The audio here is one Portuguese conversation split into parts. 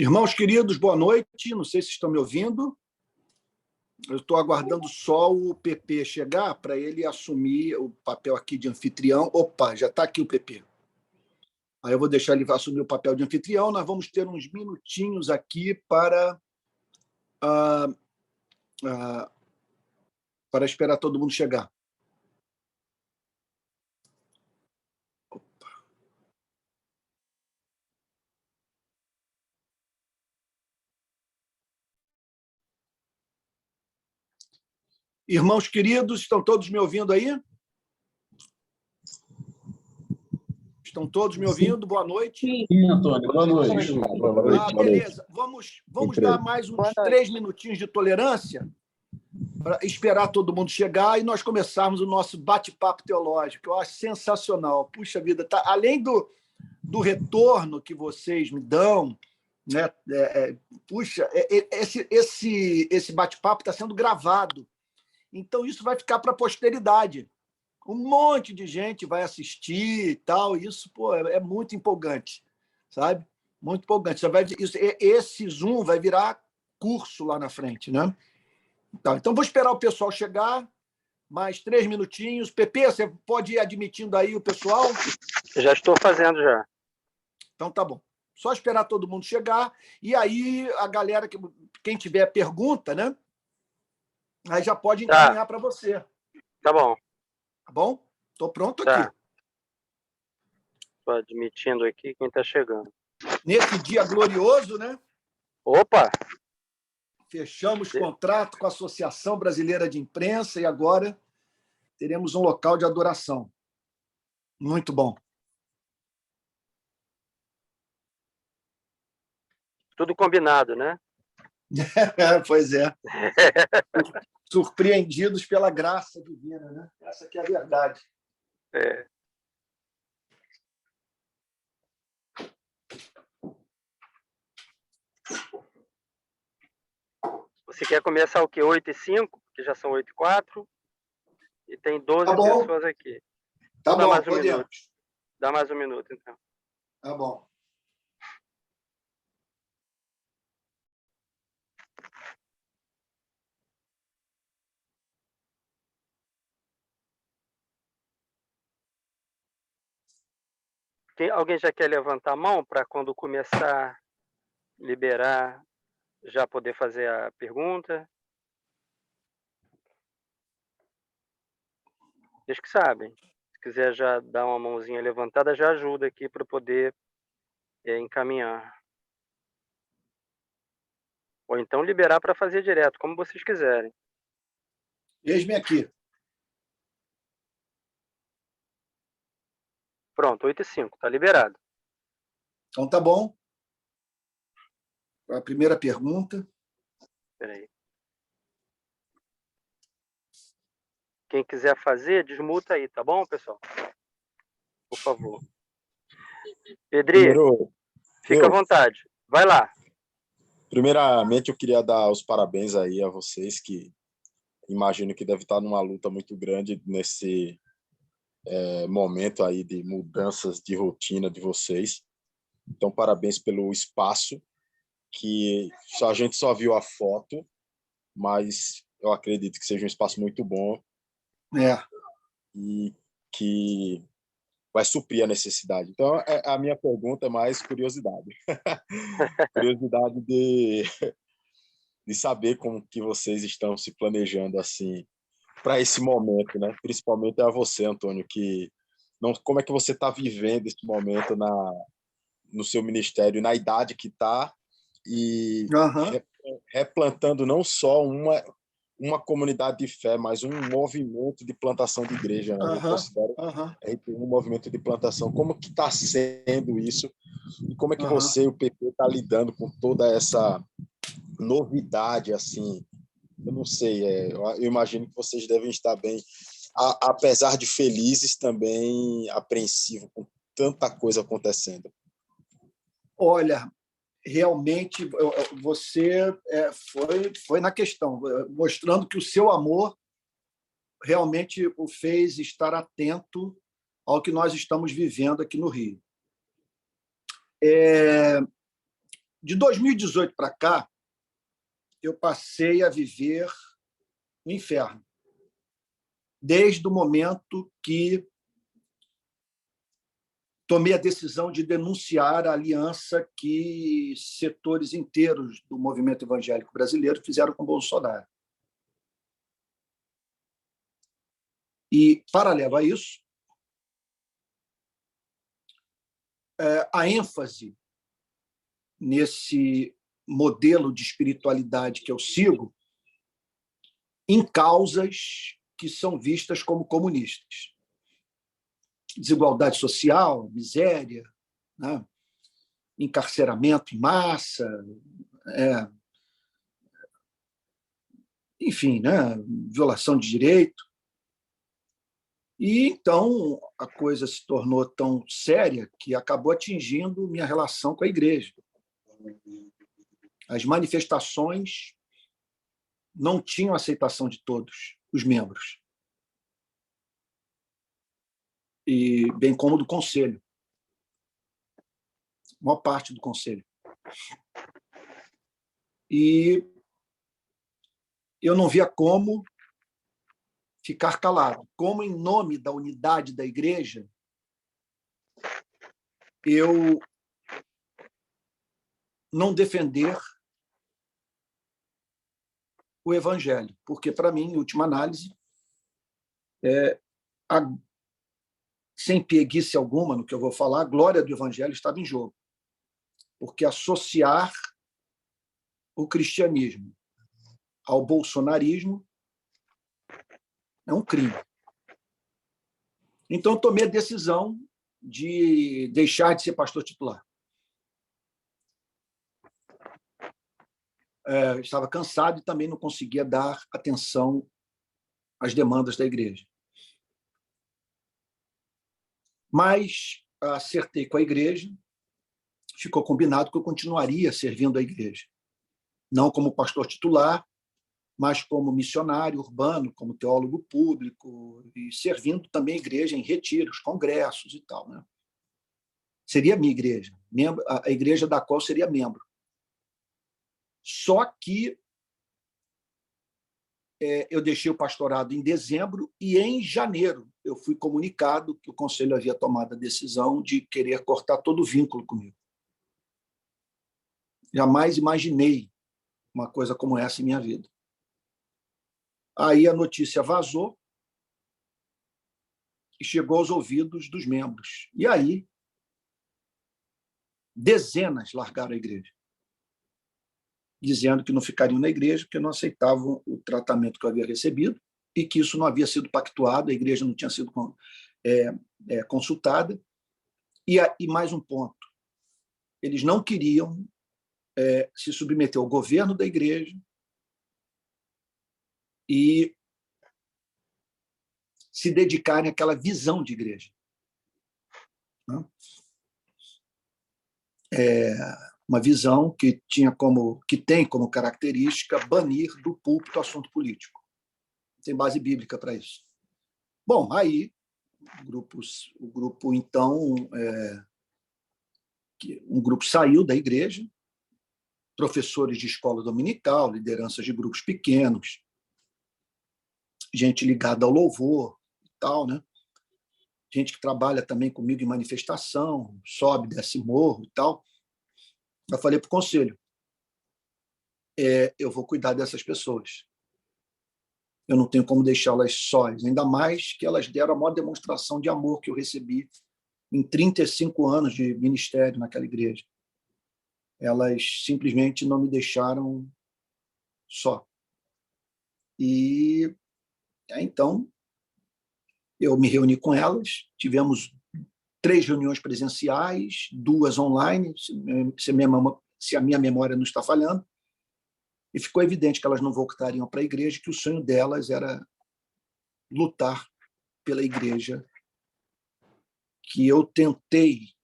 Irmãos queridos, boa noite. Não sei se estão me ouvindo. Eu estou aguardando só o PP chegar para ele assumir o papel aqui de anfitrião. Opa, já está aqui o PP. Aí eu vou deixar ele assumir o papel de anfitrião. Nós vamos ter uns minutinhos aqui ah, ah, para esperar todo mundo chegar. Irmãos queridos, estão todos me ouvindo aí? Estão todos me ouvindo? Boa noite. Sim, Antônio. Boa noite. Boa noite. Beleza. Vamos dar mais uns 3 minutinhos de tolerância para esperar todo mundo chegar e nós começarmos o nosso bate-papo teológico. Eu acho sensacional. Puxa vida, tá, além do retorno que vocês me dão, né? Esse bate-papo está sendo gravado. Então, isso vai ficar para a posteridade. Um monte de gente vai assistir e tal. Isso, é muito empolgante, sabe? Muito empolgante. Esse Zoom vai virar curso lá na frente, né? Então, vou esperar o pessoal chegar. Mais 3 minutinhos. PP, você pode ir admitindo aí o pessoal? Já estou fazendo, já. Então, tá bom. Só esperar todo mundo chegar. E aí, a galera, quem tiver pergunta, né? Aí já pode encaminhar para você. Tá bom. Tá bom? Estou pronto aqui. Estou admitindo aqui quem está chegando. Nesse dia glorioso, né? Opa! Fechamos contrato com a Associação Brasileira de Imprensa e agora teremos um local de adoração. Muito bom. Tudo combinado, né? Pois é. Surpreendidos pela graça divina, né? Essa aqui é a verdade. Você quer começar o quê? 8h05, que já são 8h04, e tem 12 pessoas aqui. Tá bom, mais um podemos. minuto. Dá mais um minuto, então. Tá bom. Alguém já quer levantar a mão para quando começar a liberar, já poder fazer a pergunta? Vocês que sabem. Se quiser já dar uma mãozinha levantada, já ajuda aqui para poder encaminhar. Ou então liberar para fazer direto, como vocês quiserem. Eis-me aqui. Pronto, 8h05, está liberado. Então tá bom. A primeira pergunta. Espera aí. Quem quiser fazer, desmuta aí, tá bom, pessoal? Por favor. Pedrinho, fica à vontade. Vai lá. Primeiramente, eu queria dar os parabéns aí a vocês, que imagino que deve estar numa luta muito grande nesse momento aí de mudanças de rotina de vocês. Então, parabéns pelo espaço, que a gente só viu a foto, mas eu acredito que seja um espaço muito bom e que vai suprir a necessidade. Então, a minha pergunta é mais curiosidade. Curiosidade de saber como que vocês estão se planejando assim para esse momento, né? Principalmente a você, Antônio, como é que você está vivendo esse momento no seu ministério, na idade que está e replantando não só uma comunidade de fé, mas um movimento de plantação de igreja. Né? Eu considero um movimento de plantação. Como que está sendo isso? E como é que você e o PP está lidando com toda essa novidade, assim? Eu não sei, eu imagino que vocês devem estar bem, apesar de felizes, também apreensivos com tanta coisa acontecendo. Olha, realmente você foi na questão, mostrando que o seu amor realmente o fez estar atento ao que nós estamos vivendo aqui no Rio. De 2018 para cá, eu passei a viver o inferno, desde o momento que tomei a decisão de denunciar a aliança que setores inteiros do movimento evangélico brasileiro fizeram com Bolsonaro. E, paralelo a isso, a ênfase nesse modelo de espiritualidade que eu sigo em causas que são vistas como comunistas. Desigualdade social, miséria, né? Encarceramento em massa, enfim, né? Violação de direito. E, então, a coisa se tornou tão séria que acabou atingindo minha relação com a igreja. As manifestações não tinham aceitação de todos os membros, e bem como do conselho, a maior parte do conselho. E eu não via como ficar calado, como, em nome da unidade da igreja, eu não defender o evangelho, porque, para mim, em última análise, sem preguiça alguma no que eu vou falar, a glória do evangelho estava em jogo, porque associar o cristianismo ao bolsonarismo é um crime. Então, eu tomei a decisão de deixar de ser pastor titular. Estava cansado e também não conseguia dar atenção às demandas da igreja. Mas acertei com a igreja, ficou combinado que eu continuaria servindo a igreja, não como pastor titular, mas como missionário urbano, como teólogo público, e servindo também a igreja em retiros, congressos e tal, né? Seria a minha igreja, a igreja da qual seria membro. Só que eu deixei o pastorado em dezembro e, em janeiro, eu fui comunicado que o conselho havia tomado a decisão de querer cortar todo o vínculo comigo. Jamais imaginei uma coisa como essa em minha vida. Aí a notícia vazou e chegou aos ouvidos dos membros. E aí, dezenas largaram a igreja, dizendo que não ficariam na igreja porque não aceitavam o tratamento que eu havia recebido e que isso não havia sido pactuado, a igreja não tinha sido consultada. E mais um ponto, eles não queriam se submeter ao governo da igreja e se dedicarem àquela visão de igreja. Uma visão que tem como característica banir do púlpito assunto político. Tem base bíblica para isso. Bom, aí o grupo então, um grupo saiu da igreja, professores de escola dominical, lideranças de grupos pequenos, gente ligada ao louvor e tal, né? Gente que trabalha também comigo em manifestação, sobe, desce morro e tal. Eu falei para o conselho, eu vou cuidar dessas pessoas. Eu não tenho como deixá-las sós, ainda mais que elas deram a maior demonstração de amor que eu recebi em 35 anos de ministério naquela igreja. Elas simplesmente não me deixaram só. E então eu me reuni com elas, tivemos 3 reuniões presenciais, 2 online, se a minha memória não está falhando, e ficou evidente que elas não voltariam para a igreja, que o sonho delas era lutar pela igreja que eu tentei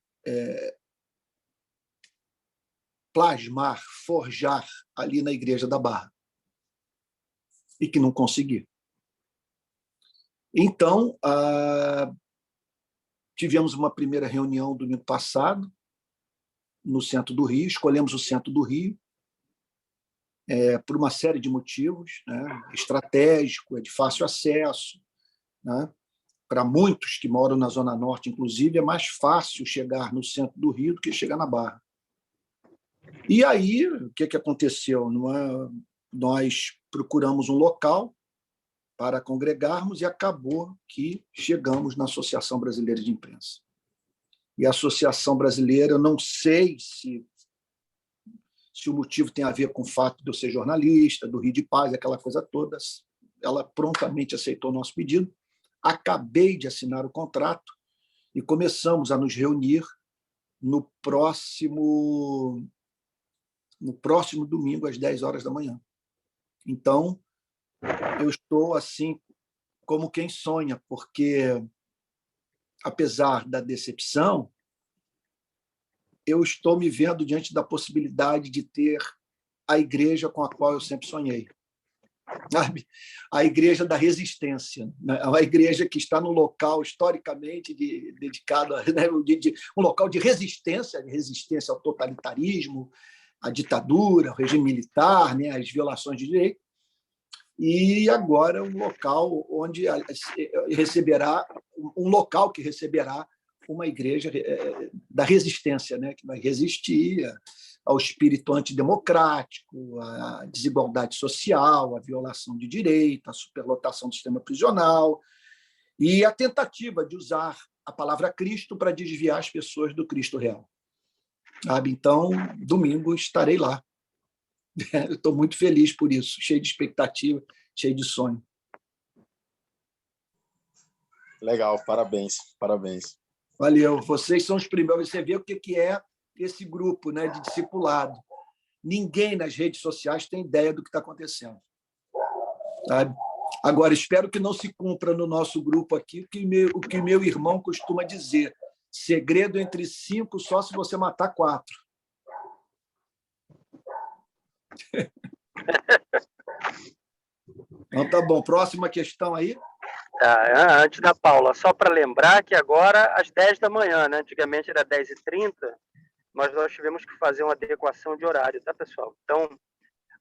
plasmar, forjar ali na Igreja da Barra, e que não consegui. Então, tivemos uma primeira reunião domingo passado, no centro do Rio, escolhemos o centro do Rio por uma série de motivos, né? Estratégico, é de fácil acesso, né? Para muitos que moram na Zona Norte, inclusive, é mais fácil chegar no centro do Rio do que chegar na Barra. E aí, o que aconteceu? Nós procuramos um local para congregarmos e acabou que chegamos na Associação Brasileira de Imprensa. E a Associação Brasileira, eu não sei se o motivo tem a ver com o fato de eu ser jornalista, do Rio de Paz, aquela coisa toda, ela prontamente aceitou o nosso pedido. Acabei de assinar o contrato e começamos a nos reunir no próximo domingo, às 10 horas da manhã. Então, eu estou assim como quem sonha, porque, apesar da decepção, eu estou me vendo diante da possibilidade de ter a igreja com a qual eu sempre sonhei. Sabe? A igreja da resistência, né? A igreja que está no local historicamente dedicado, né? Um local de resistência ao totalitarismo, à ditadura, ao regime militar, né? Às violações de direito, e agora um local onde receberá uma igreja da resistência, né? Que vai resistir ao espírito antidemocrático, à desigualdade social, à violação de direito, à superlotação do sistema prisional e a tentativa de usar a palavra Cristo para desviar as pessoas do Cristo real. Sabe? Então, domingo estarei lá. Eu estou muito feliz por isso, cheio de expectativa, cheio de sonho. Legal, parabéns, parabéns. Valeu, vocês são os primeiros. Você vê o que é esse grupo, né, de discipulado. Ninguém nas redes sociais tem ideia do que está acontecendo. Sabe? Agora, espero que não se cumpra no nosso grupo aqui o que meu irmão costuma dizer: segredo entre 5 só se você matar 4. Então, tá bom. Próxima questão aí. Antes da Paula, só para lembrar que agora às 10 da manhã, né? Antigamente era 10h30, mas nós tivemos que fazer uma adequação de horário, tá, pessoal? Então,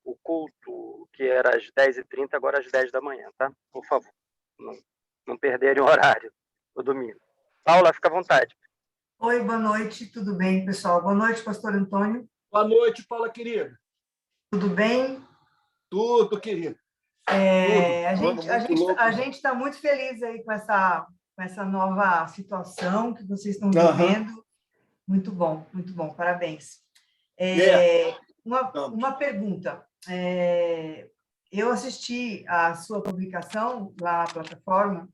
o culto que era às 10h30, agora às 10 da manhã, tá? Por favor, não perderem o horário, o domingo. Paula, fica à vontade. Oi, boa noite, tudo bem, pessoal? Boa noite, pastor Antônio. Boa noite, Paula, querida. Tudo bem? Tudo, querido. A gente está muito feliz aí com essa nova situação que vocês estão vivendo. Muito bom, parabéns. Uma pergunta. Eu assisti a sua publicação lá na plataforma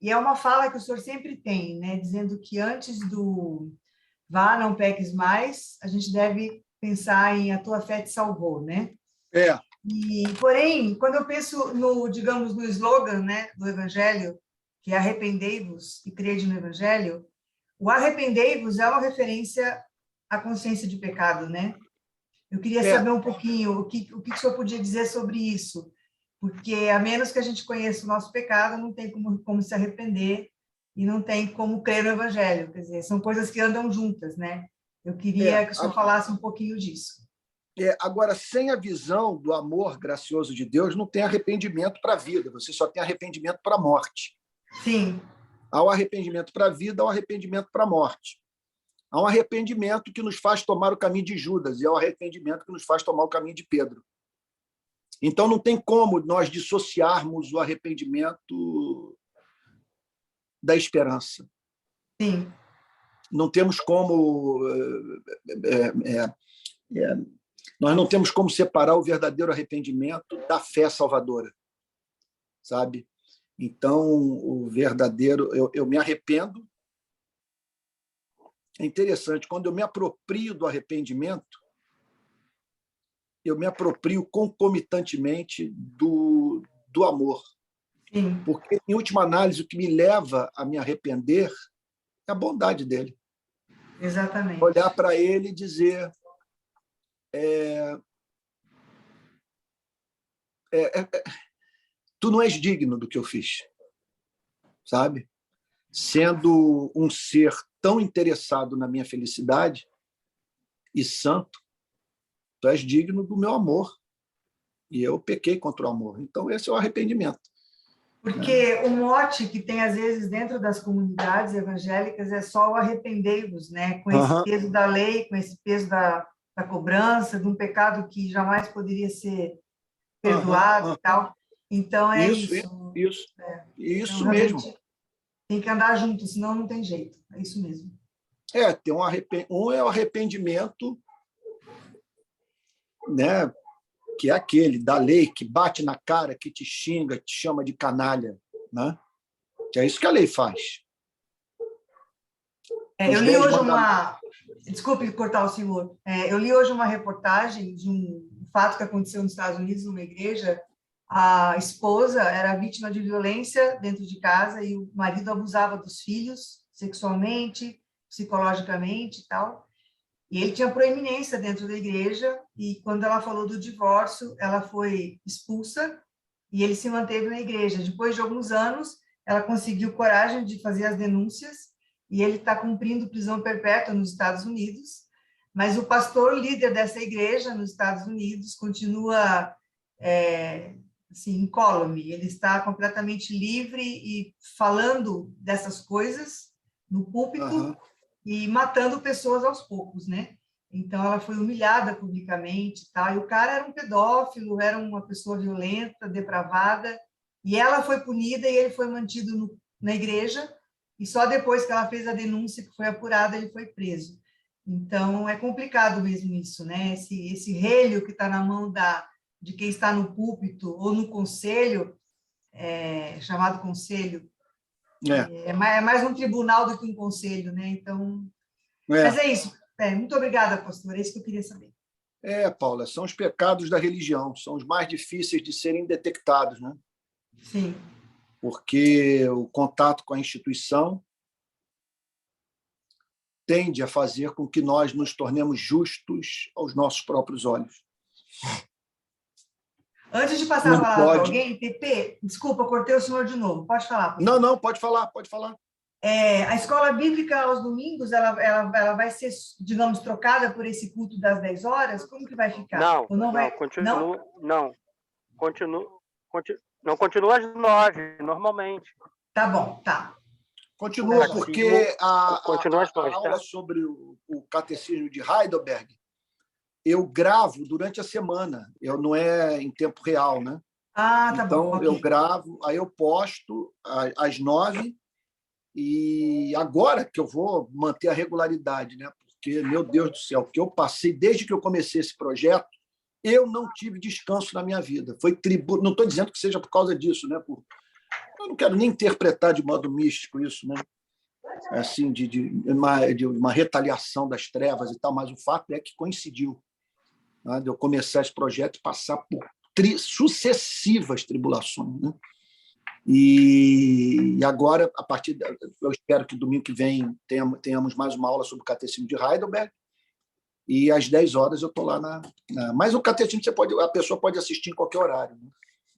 e é uma fala que o senhor sempre tem, né? Dizendo que antes do vá, não peques mais, a gente deve pensar em a tua fé te salvou, né? Porém, quando eu penso digamos, no slogan, né, do Evangelho, que é arrependei-vos e crede no Evangelho, o arrependei-vos é uma referência à consciência de pecado, né? Eu queria saber um pouquinho o que o senhor podia dizer sobre isso, porque a menos que a gente conheça o nosso pecado, não tem como se arrepender e não tem como crer no Evangelho. Quer dizer, são coisas que andam juntas, né? Eu queria que o senhor falasse um pouquinho disso. Agora, sem a visão do amor gracioso de Deus, não tem arrependimento para a vida, você só tem arrependimento para a morte. Sim. Há o arrependimento para a vida, há o arrependimento para a morte. Há um arrependimento que nos faz tomar o caminho de Judas e há o arrependimento que nos faz tomar o caminho de Pedro. Então, não tem como nós dissociarmos o arrependimento da esperança. Sim. Não temos como... Nós não temos como separar o verdadeiro arrependimento da fé salvadora, sabe? Então, o verdadeiro... Eu me arrependo. É interessante, quando eu me aproprio do arrependimento, eu me aproprio concomitantemente do amor. Sim. Porque, em última análise, o que me leva a me arrepender é a bondade dele. Exatamente. Olhar para ele e dizer... tu não és digno do que eu fiz, sabe? Sendo um ser tão interessado na minha felicidade, e santo, tu és digno do meu amor. E eu pequei contra o amor. Então, esse é o arrependimento. Porque o mote que tem, às vezes, dentro das comunidades evangélicas é só o arrependei-vos, né? Com esse peso da lei, com esse peso da cobrança, de um pecado que jamais poderia ser perdoado e tal. Então, é isso. Isso Então, mesmo. Tem que andar junto, senão não tem jeito. É isso mesmo. Tem um é o arrependimento, né? Que é aquele da lei que bate na cara, que te xinga, te chama de canalha, né? Que é isso que a lei faz. Eu li hoje Desculpe cortar o senhor. Eu li hoje uma reportagem de um fato que aconteceu nos Estados Unidos, numa igreja. A esposa era vítima de violência dentro de casa e o marido abusava dos filhos sexualmente, psicologicamente e tal. E ele tinha proeminência dentro da igreja, e quando ela falou do divórcio, ela foi expulsa e ele se manteve na igreja. Depois de alguns anos, ela conseguiu coragem de fazer as denúncias e ele está cumprindo prisão perpétua nos Estados Unidos, mas o pastor líder dessa igreja nos Estados Unidos continua assim, incólume. Ele está completamente livre e falando dessas coisas no púlpito, e matando pessoas aos poucos, né? Então, ela foi humilhada publicamente, tá? E o cara era um pedófilo, era uma pessoa violenta, depravada, e ela foi punida e ele foi mantido na igreja, e só depois que ela fez a denúncia, que foi apurada, ele foi preso. Então, é complicado mesmo isso, né? Esse relho que está na mão de quem está no púlpito ou no conselho, chamado conselho, é mais um tribunal do que um conselho, né? Então, mas é isso. Muito obrigada, pastor. É isso que eu queria saber. Paula, são os pecados da religião, são os mais difíceis de serem detectados, né? Sim. Porque o contato com a instituição tende a fazer com que nós nos tornemos justos aos nossos próprios olhos. Antes de passar a palavra para alguém, Pepe, desculpa, cortei o senhor de novo. Pode falar, pastor. Não, pode falar. A escola bíblica aos domingos, ela vai ser, digamos, trocada por esse culto das 10 horas? Como que vai ficar? Continua às 9, normalmente. Tá bom, tá. Continua, porque a aula sobre o catecismo de Heidelberg, eu gravo durante a semana, não é em tempo real, né? Tá então, bom. Eu gravo, aí eu posto às 9, e agora que eu vou manter a regularidade, né? Porque, meu Deus do céu, o que eu passei desde que eu comecei esse projeto, eu não tive descanso na minha vida. Não estou dizendo que seja por causa disso, né? Eu não quero nem interpretar de modo místico isso, né? Assim, de uma retaliação das trevas e tal, mas o fato é que coincidiu, né? De eu começar esse projeto e passar por sucessivas tribulações, né? E agora, eu espero que domingo que vem tenhamos mais uma aula sobre o catecismo de Heidelberg, e às 10 horas eu estou lá Mas o catecismo a pessoa pode assistir em qualquer horário, né?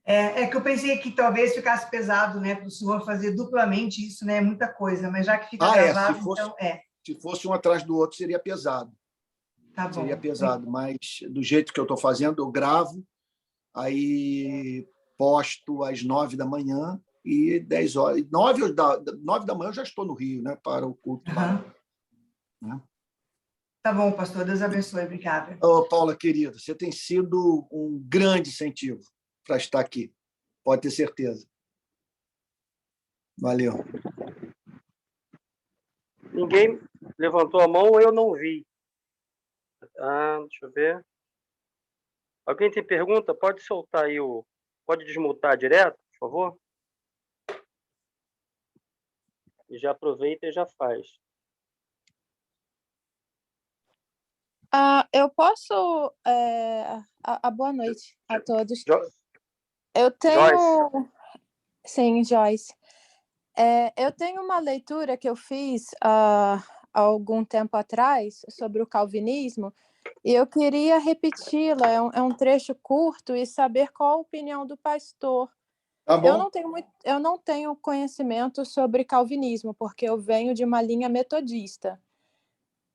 É que eu pensei que talvez ficasse pesado, né, para o senhor fazer duplamente isso, né? É muita coisa, mas já que fica gravado, Se fosse um atrás do outro, seria pesado. Tá bom. Seria pesado, mas do jeito que eu estou fazendo, eu gravo, aí posto às 9 da manhã e 10 horas. 9 da manhã eu já estou no Rio, né, para o culto. Né? Tá bom, pastor. Deus abençoe. Obrigada. Paula, querida, você tem sido um grande incentivo para estar aqui. Pode ter certeza. Valeu. Ninguém levantou a mão, eu não vi. Deixa eu ver. Alguém tem pergunta? Pode soltar aí Pode desmutar direto, por favor? E já aproveita e já faz. Eu posso... boa noite a todos. Eu tenho... Joyce. Sim, Joyce. Eu tenho uma leitura que eu fiz há algum tempo atrás sobre o calvinismo, e eu queria repeti-la. É um trecho curto e saber qual a opinião do pastor. Tá bom. Eu não tenho conhecimento sobre calvinismo, porque eu venho de uma linha metodista.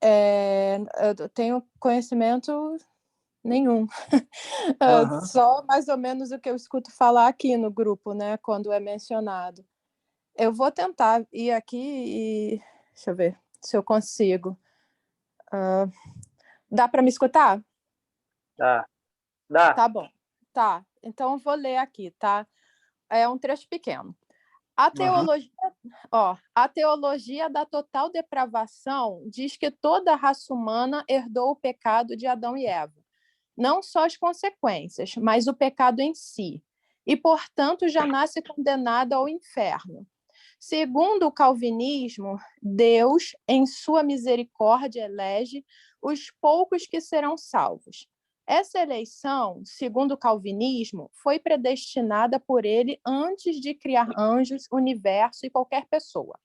Eu tenho conhecimento nenhum. Aham. Só mais ou menos o que eu escuto falar aqui no grupo, né, quando é mencionado. Eu vou tentar ir aqui e deixa eu ver se eu consigo. Dá para me escutar? Dá. Dá. Tá bom. Tá. Então eu vou ler aqui, tá? É um trecho pequeno. A teologia da total depravação diz que toda a raça humana herdou o pecado de Adão e Eva. Não só as consequências, mas o pecado em si. E, portanto, já nasce condenado ao inferno. Segundo o calvinismo, Deus, em sua misericórdia, elege os poucos que serão salvos. Essa eleição, segundo o calvinismo, foi predestinada por ele antes de criar anjos, universo e qualquer pessoa.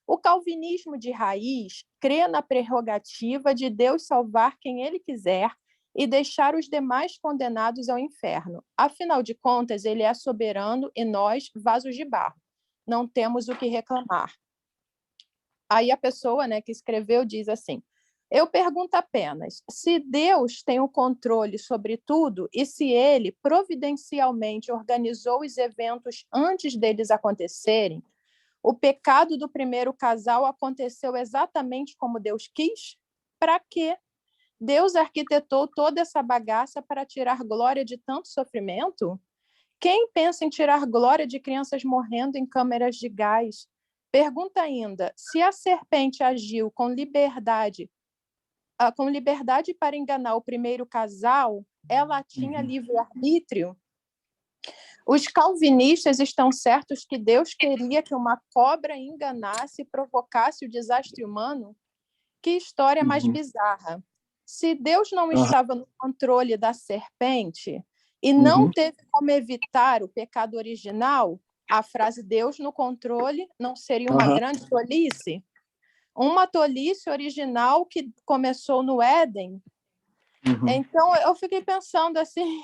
O calvinismo de raiz crê na prerrogativa de Deus salvar quem ele quiser e deixar os demais condenados ao inferno. Afinal de contas, ele é soberano e nós, vasos de barro. Não temos o que reclamar. Aí a pessoa, né, que escreveu diz assim: eu pergunto apenas, se Deus tem o controle sobre tudo e se ele providencialmente organizou os eventos antes deles acontecerem, o pecado do primeiro casal aconteceu exatamente como Deus quis? Para quê? Deus arquitetou toda essa bagaça para tirar glória de tanto sofrimento? Quem pensa em tirar glória de crianças morrendo em câmeras de gás? Pergunta ainda, se a serpente agiu com liberdade para enganar o primeiro casal, ela tinha livre-arbítrio? Os calvinistas estão certos que Deus queria que uma cobra enganasse e provocasse o desastre humano? Que história mais bizarra. Se Deus não estava no controle da serpente e não teve como evitar o pecado original, a frase Deus no controle não seria uma grande tolice? Uma tolice original que começou no Éden. Então, eu fiquei pensando assim,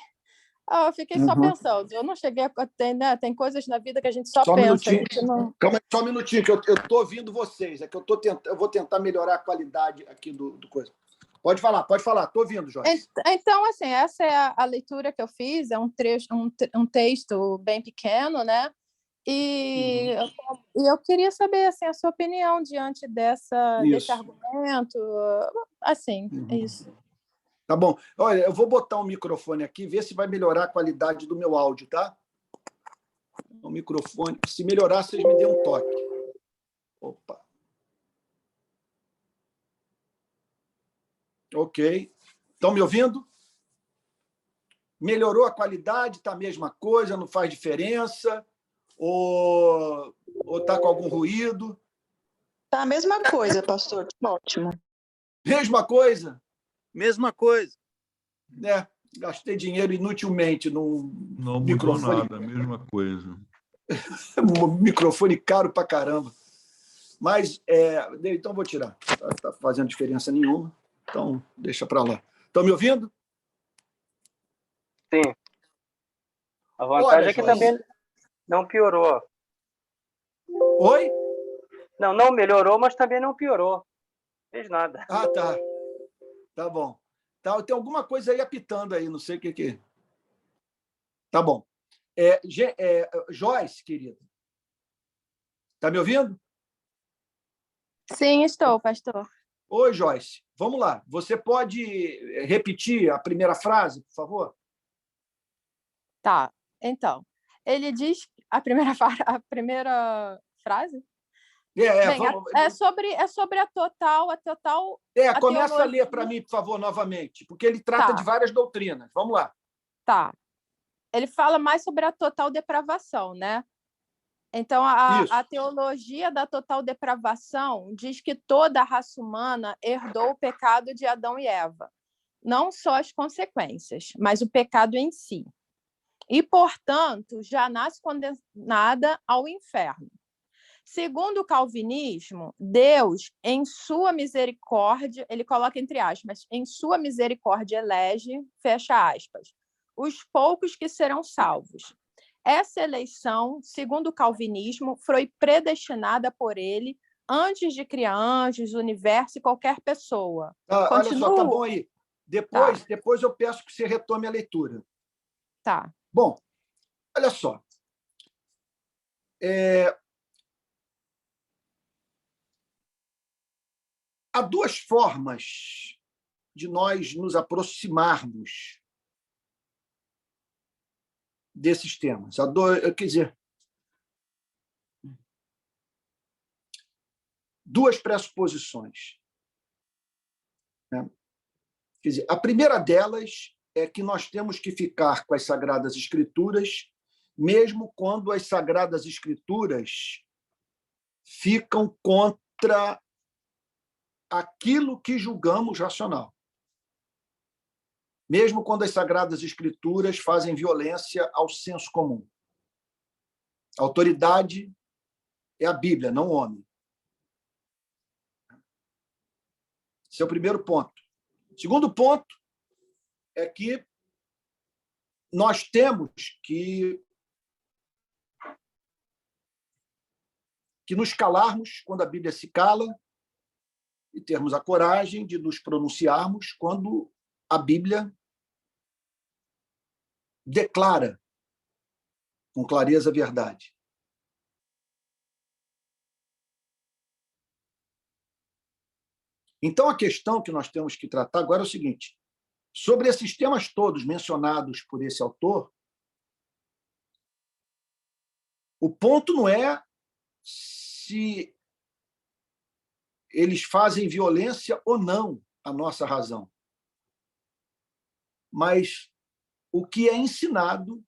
eu fiquei só pensando. Eu não cheguei a... Tem coisas na vida que a gente só pensa. Não... Calma aí, só um minutinho, que eu estou ouvindo vocês. É que eu vou tentar melhorar a qualidade aqui do coisa. Pode falar. Estou ouvindo, Joyce. Então, assim, essa é a leitura que eu fiz. É um texto bem pequeno, né? E eu queria saber assim, a sua opinião diante desse argumento. Assim, é isso. Tá bom. Olha, eu vou botar um microfone aqui, ver se vai melhorar a qualidade do meu áudio, tá? O microfone. Se melhorar, vocês me dêem um toque. Opa. Ok. Estão me ouvindo? Melhorou a qualidade? Está a mesma coisa? Não faz diferença? Ou está com algum ruído? Tá a mesma coisa, pastor. Ótimo. Mesma coisa? Mesma coisa. Gastei dinheiro inutilmente num microfone. Não mudou nada, a mesma coisa. Um microfone caro pra caramba. Mas, então vou tirar. Tá fazendo diferença nenhuma. Então, deixa para lá. Estão me ouvindo? Sim. A vantagem é que também não piorou. Oi? Não melhorou, mas também não piorou. Não fez nada. Ah, tá. Tá bom. Tem alguma coisa aí apitando aí, não sei o que. Tá bom. Joyce, querida. Tá me ouvindo? Sim, estou, pastor. Oi, Joyce. Vamos lá. Você pode repetir a primeira frase, por favor? Tá. Então, ele diz a primeira frase? É sobre a total. Começa a ler para mim, por favor, novamente, porque ele trata de várias doutrinas. Vamos lá. Tá. Ele fala mais sobre a total depravação, né? Então, a teologia da total depravação diz que toda a raça humana herdou o pecado de Adão e Eva. Não só as consequências, mas o pecado em si. E, portanto, já nasce condenada ao inferno. Segundo o calvinismo, Deus, em sua misericórdia, ele coloca entre aspas, em sua misericórdia elege, fecha aspas, os poucos que serão salvos. Essa eleição, segundo o calvinismo, foi predestinada por ele antes de criar anjos, universo e qualquer pessoa. Olha só, tá bom aí. Depois eu peço que você retome a leitura. Tá. Bom, olha só. Há duas formas de nós nos aproximarmos desses temas. Quer dizer, duas pressuposições. Quer dizer, a primeira delas é que nós temos que ficar com as Sagradas Escrituras, mesmo quando as Sagradas Escrituras ficam contra aquilo que julgamos racional. Mesmo quando as Sagradas Escrituras fazem violência ao senso comum. A autoridade é a Bíblia, não o homem. Esse é o primeiro ponto. Segundo ponto é que nós temos que nos calarmos quando a Bíblia se cala e termos a coragem de nos pronunciarmos quando a Bíblia declara com clareza a verdade. Então, a questão que nós temos que tratar agora é o seguinte: sobre esses temas todos mencionados por esse autor, o ponto não é se eles fazem violência ou não à nossa razão, mas o que é ensinado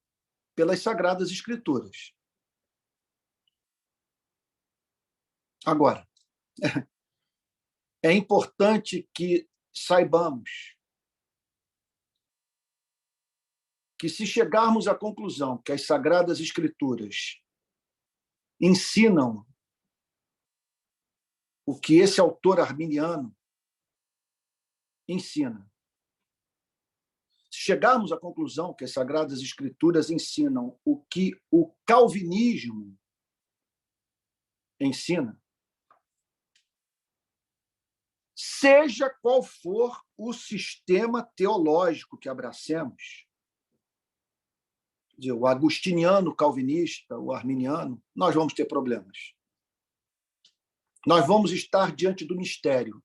pelas Sagradas Escrituras. Agora, é importante que saibamos que, se chegarmos à conclusão que as Sagradas Escrituras ensinam o que esse autor arminiano ensina, se chegarmos à conclusão que as Sagradas Escrituras ensinam o que o calvinismo ensina, seja qual for o sistema teológico que abracemos, o agustiniano, o calvinista, o arminiano, nós vamos ter problemas. Nós vamos estar diante do mistério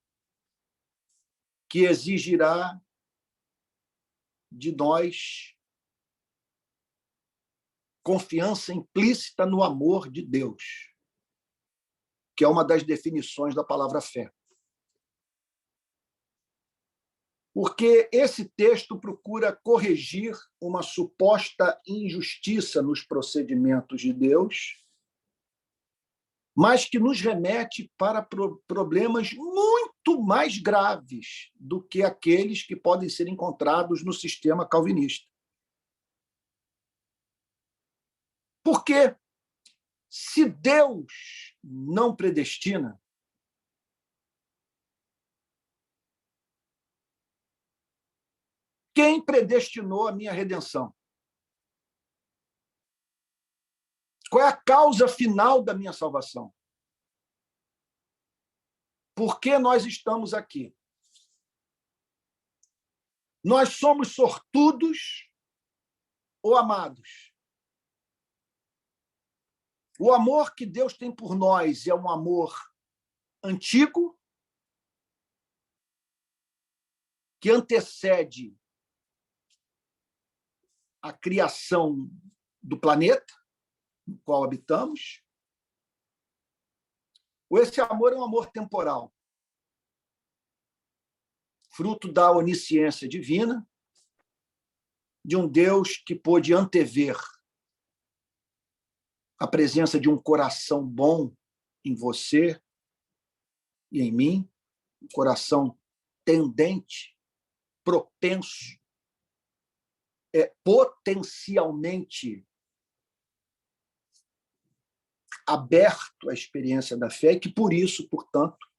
que exigirá de nós confiança implícita no amor de Deus, que é uma das definições da palavra fé. Porque esse texto procura corrigir uma suposta injustiça nos procedimentos de Deus, mas que nos remete para problemas muito mais graves do que aqueles que podem ser encontrados no sistema calvinista. Porque, se Deus não predestina, quem predestinou a minha redenção? Qual é a causa final da minha salvação? Por que nós estamos aqui? Nós somos sortudos ou amados? O amor que Deus tem por nós é um amor antigo, que antecede a criação do planeta no qual habitamos, ou esse amor é um amor temporal, fruto da onisciência divina, de um Deus que pôde antever a presença de um coração bom em você e em mim, um coração tendente, propenso, potencialmente aberto à experiência da fé, e que, por isso, portanto,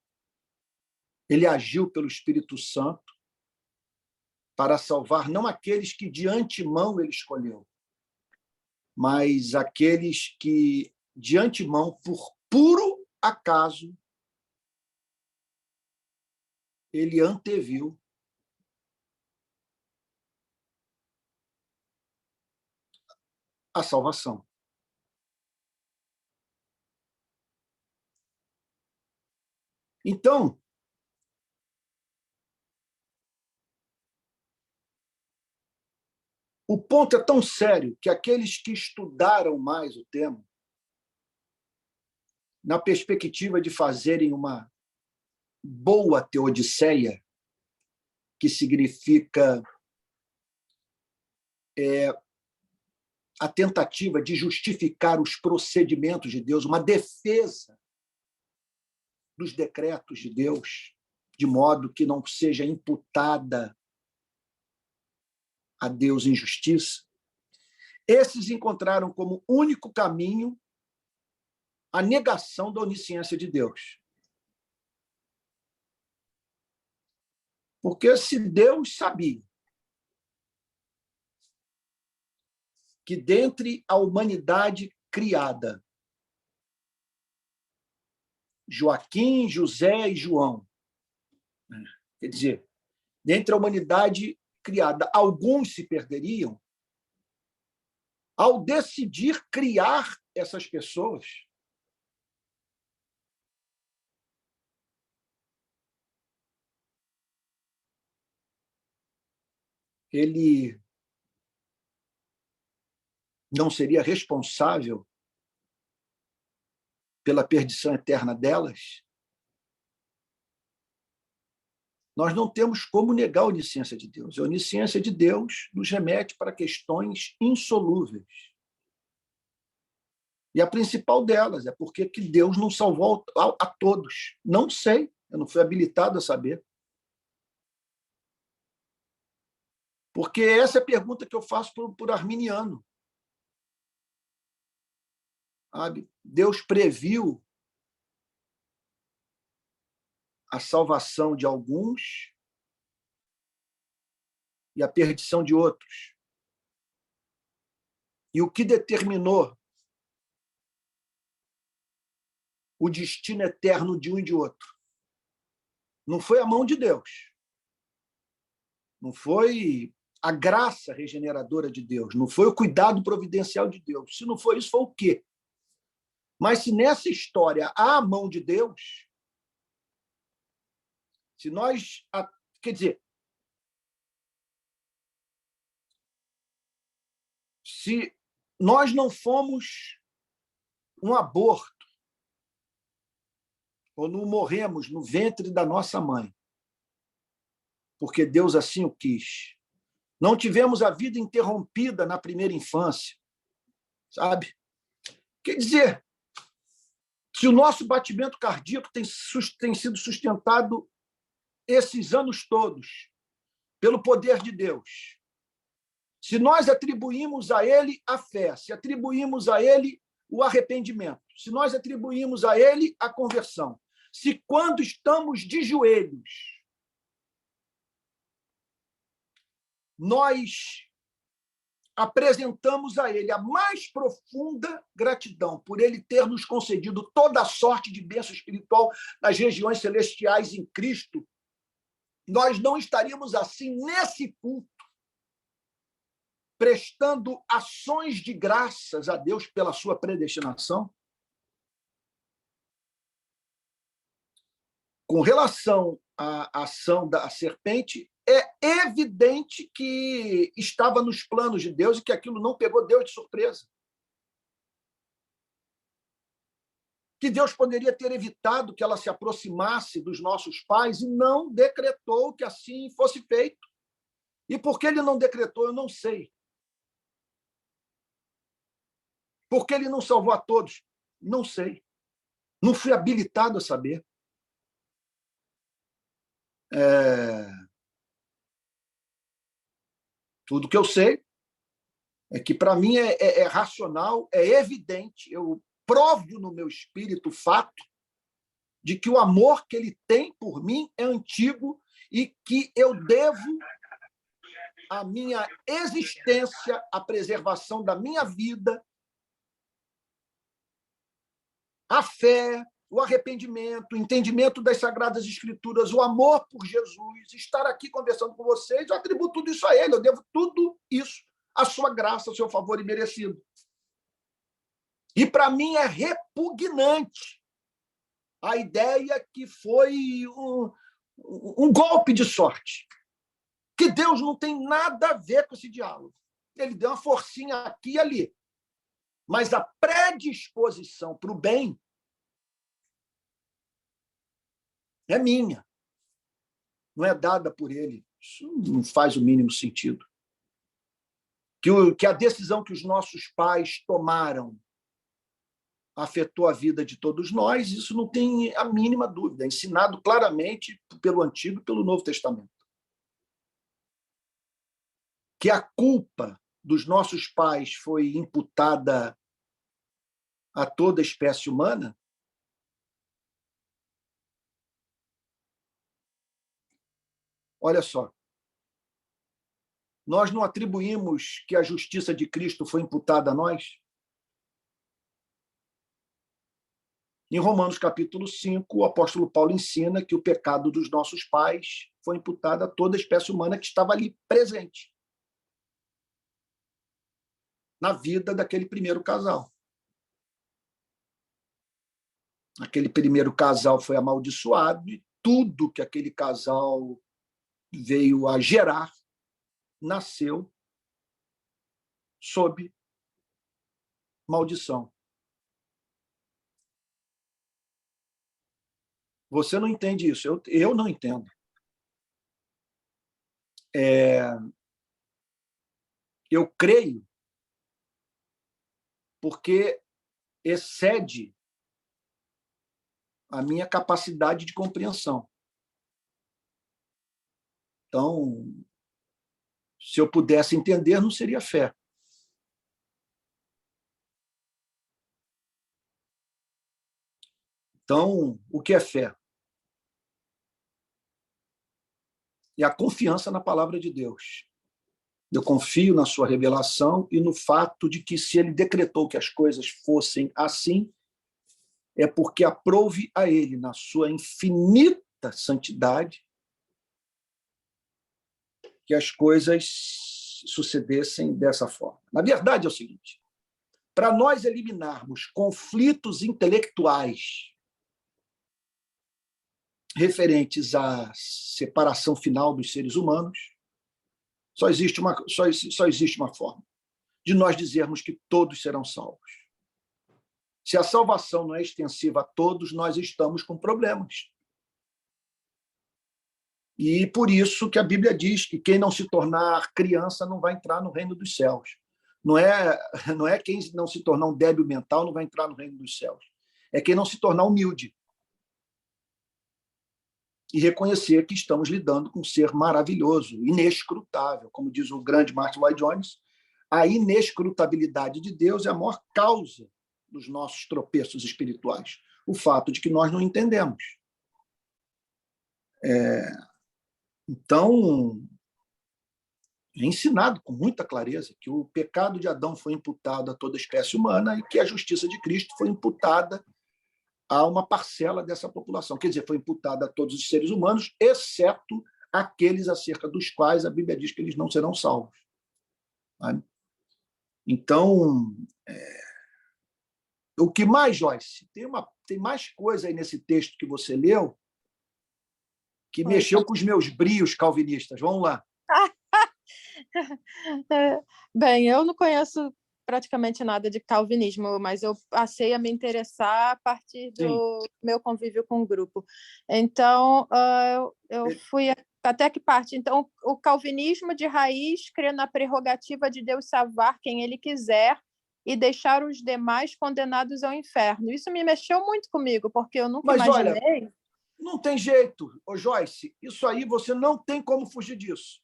ele agiu pelo Espírito Santo para salvar não aqueles que de antemão ele escolheu, mas aqueles que de antemão, por puro acaso, ele anteviu a salvação. Então, o ponto é tão sério que aqueles que estudaram mais o tema, na perspectiva de fazerem uma boa teodiceia, que significa a tentativa de justificar os procedimentos de Deus, uma defesa dos decretos de Deus, de modo que não seja imputada a Deus injustiça. Esses encontraram como único caminho a negação da onisciência de Deus. Porque se Deus sabia que dentre a humanidade criada, Joaquim, José e João, quer dizer, dentre a humanidade criada, alguns se perderiam, ao decidir criar essas pessoas, ele não seria responsável pela perdição eterna delas? Nós não temos como negar a onisciência de Deus. A onisciência de Deus nos remete para questões insolúveis. E a principal delas é porque que Deus não salvou a todos. Não sei, eu não fui habilitado a saber. Porque essa é a pergunta que eu faço por arminiano. Sabe? Deus previu a salvação de alguns e a perdição de outros. E o que determinou o destino eterno de um e de outro? Não foi a mão de Deus. Não foi a graça regeneradora de Deus. Não foi o cuidado providencial de Deus. Se não foi isso, foi o quê? Mas se nessa história há a mão de Deus, se nós... Quer dizer, se nós não fomos um aborto, ou não morremos no ventre da nossa mãe, porque Deus assim o quis, não tivemos a vida interrompida na primeira infância, sabe? Quer dizer, se o nosso batimento cardíaco tem sido sustentado esses anos todos pelo poder de Deus, se nós atribuímos a ele a fé, se atribuímos a ele o arrependimento, se nós atribuímos a ele a conversão, se quando estamos de joelhos, nós apresentamos a ele a mais profunda gratidão por ele ter nos concedido toda a sorte de bênção espiritual nas regiões celestiais em Cristo, nós não estaríamos assim nesse culto, prestando ações de graças a Deus pela sua predestinação? Com relação à ação da serpente, é evidente que estava nos planos de Deus e que aquilo não pegou Deus de surpresa. Que Deus poderia ter evitado que ela se aproximasse dos nossos pais e não decretou que assim fosse feito. E por que ele não decretou, eu não sei. Por que ele não salvou a todos? Não sei. Não fui habilitado a saber. Tudo que eu sei é que, para mim, é racional, é evidente, eu provo no meu espírito o fato de que o amor que ele tem por mim é antigo e que eu devo a minha existência, a preservação da minha vida, a fé, o arrependimento, o entendimento das Sagradas Escrituras, o amor por Jesus, estar aqui conversando com vocês, eu atribuo tudo isso a ele, eu devo tudo isso à sua graça, ao seu favor imerecido. E, para mim, é repugnante a ideia que foi um golpe de sorte, que Deus não tem nada a ver com esse diálogo. Ele deu uma forcinha aqui e ali. Mas a predisposição para o bem é minha. Não é dada por ele. Isso não faz o mínimo sentido. Que a decisão que os nossos pais tomaram afetou a vida de todos nós, isso não tem a mínima dúvida. É ensinado claramente pelo Antigo e pelo Novo Testamento. Que a culpa dos nossos pais foi imputada a toda a espécie humana, olha só, nós não atribuímos que a justiça de Cristo foi imputada a nós? Em Romanos capítulo 5, o apóstolo Paulo ensina que o pecado dos nossos pais foi imputado a toda a espécie humana que estava ali presente na vida daquele primeiro casal. Aquele primeiro casal foi amaldiçoado e tudo que aquele casal veio a gerar nasceu sob maldição. Você não entende isso, eu não entendo. Eu creio porque excede a minha capacidade de compreensão. Então, se eu pudesse entender, não seria fé. Então, o que é fé? É a confiança na palavra de Deus. Eu confio na sua revelação e no fato de que, se ele decretou que as coisas fossem assim, é porque aprove a ele, na sua infinita santidade, que as coisas sucedessem dessa forma. Na verdade, é o seguinte: para nós eliminarmos conflitos intelectuais referentes à separação final dos seres humanos, só existe uma forma de nós dizermos que todos serão salvos. Se a salvação não é extensiva a todos, nós estamos com problemas. E por isso que a Bíblia diz que quem não se tornar criança não vai entrar no reino dos céus. Não é quem não se tornar um débil mental não vai entrar no reino dos céus. É quem não se tornar humilde e reconhecer que estamos lidando com um ser maravilhoso, inescrutável. Como diz o grande Martin Lloyd-Jones, a inescrutabilidade de Deus é a maior causa dos nossos tropeços espirituais. O fato de que nós não entendemos. Então, é ensinado com muita clareza que o pecado de Adão foi imputado a toda a espécie humana e que a justiça de Cristo foi imputada a uma parcela dessa população. Quer dizer, foi imputada a todos os seres humanos, exceto aqueles acerca dos quais a Bíblia diz que eles não serão salvos. Então, o que mais, Joyce? Tem mais coisa aí nesse texto que você leu que mexeu com os meus brios calvinistas. Vamos lá. Bem, eu não conheço praticamente nada de calvinismo, mas eu passei a me interessar a partir do meu convívio com o grupo. Então, eu fui até que parte? Então, o calvinismo de raiz crê na prerrogativa de Deus salvar quem ele quiser e deixar os demais condenados ao inferno. Isso me mexeu muito comigo, porque eu nunca imaginei... Olha, não tem jeito, Joyce. Isso aí você não tem como fugir disso.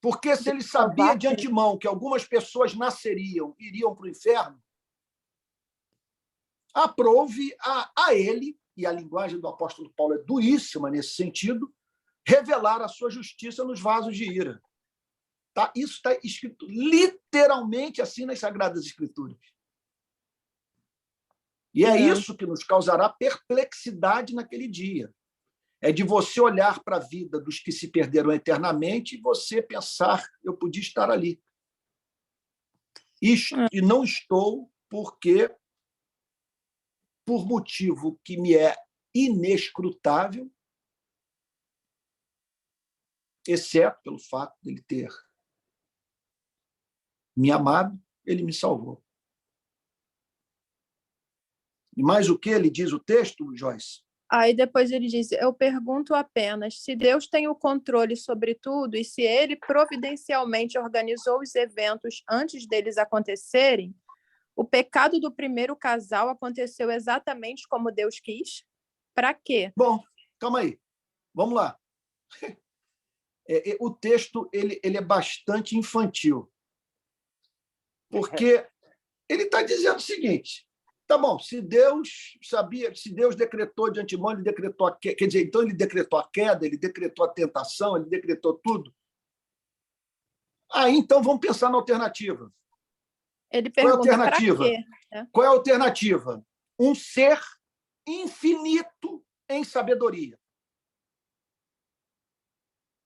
Porque se ele sabia de antemão que algumas pessoas iriam para o inferno, aprove a ele, e a linguagem do apóstolo Paulo é duríssima nesse sentido, revelar a sua justiça nos vasos de ira. Tá? Isso está escrito literalmente assim nas Sagradas Escrituras. E é isso que nos causará perplexidade naquele dia. É de você olhar para a vida dos que se perderam eternamente e você pensar, eu podia estar ali. E não estou porque, por motivo que me é inescrutável, exceto pelo fato de ele ter me amado, ele me salvou. E mais o que ele diz o texto, Joyce? Aí depois ele diz, eu pergunto apenas se Deus tem o controle sobre tudo e se ele providencialmente organizou os eventos antes deles acontecerem, o pecado do primeiro casal aconteceu exatamente como Deus quis? Para quê? Bom, calma aí. Vamos lá. O texto ele é bastante infantil, porque ele está dizendo o seguinte: tá bom, se Deus sabia, se Deus decretou de antemão, ele decretou a queda, quer dizer, então ele decretou a queda, ele decretou a tentação, ele decretou tudo. Aí então vamos pensar na alternativa. Ele Qual é a pergunta alternativa? para quê? Qual é a alternativa? Um ser infinito em sabedoria,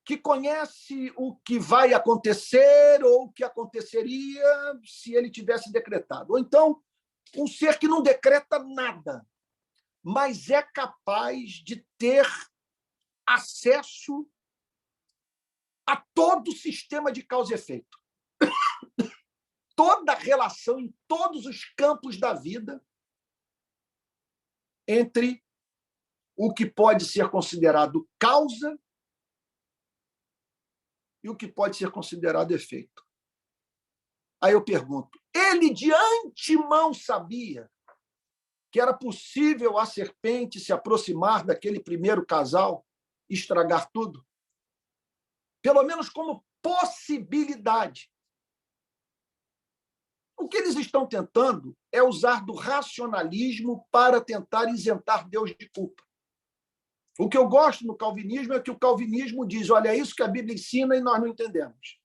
que conhece o que vai acontecer ou o que aconteceria se ele tivesse decretado. Ou então, um ser que não decreta nada, mas é capaz de ter acesso a todo o sistema de causa e efeito. Toda a relação em todos os campos da vida entre o que pode ser considerado causa e o que pode ser considerado efeito. Aí eu pergunto, ele de antemão sabia que era possível a serpente se aproximar daquele primeiro casal e estragar tudo? Pelo menos como possibilidade. O que eles estão tentando é usar do racionalismo para tentar isentar Deus de culpa. O que eu gosto no calvinismo é que o calvinismo diz, olha, é isso que a Bíblia ensina e nós não entendemos.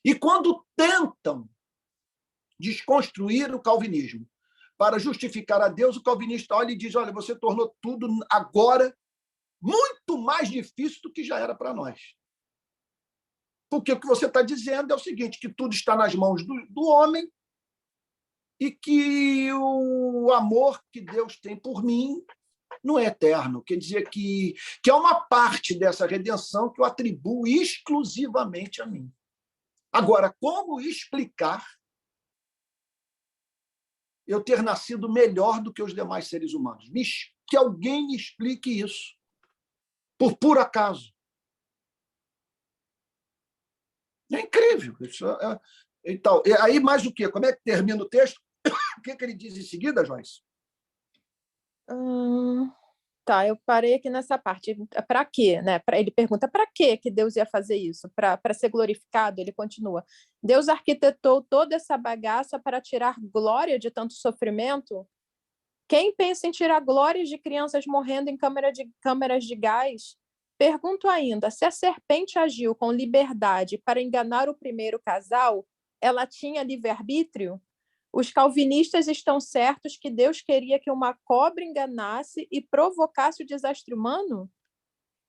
E quando tentam desconstruir o calvinismo para justificar a Deus, o calvinista olha e diz, olha, você tornou tudo agora muito mais difícil do que já era para nós. Porque o que você está dizendo é o seguinte, que tudo está nas mãos do homem e que o amor que Deus tem por mim não é eterno. Quer dizer que é uma parte dessa redenção que eu atribuo exclusivamente a mim. Agora, como explicar eu ter nascido melhor do que os demais seres humanos? Que alguém me explique isso. Por puro acaso. É incrível. Então, aí mais o quê? Como é que termina o texto? O que ele diz em seguida, Joyce? Tá, eu parei aqui nessa parte. Para quê? Né? Ele pergunta para que Deus ia fazer isso? Para ser glorificado? Ele continua. Deus arquitetou toda essa bagaça para tirar glória de tanto sofrimento? Quem pensa em tirar glórias de crianças morrendo em câmeras de gás? Pergunto ainda, se a serpente agiu com liberdade para enganar o primeiro casal, ela tinha livre-arbítrio? Os calvinistas estão certos que Deus queria que uma cobra enganasse e provocasse o desastre humano?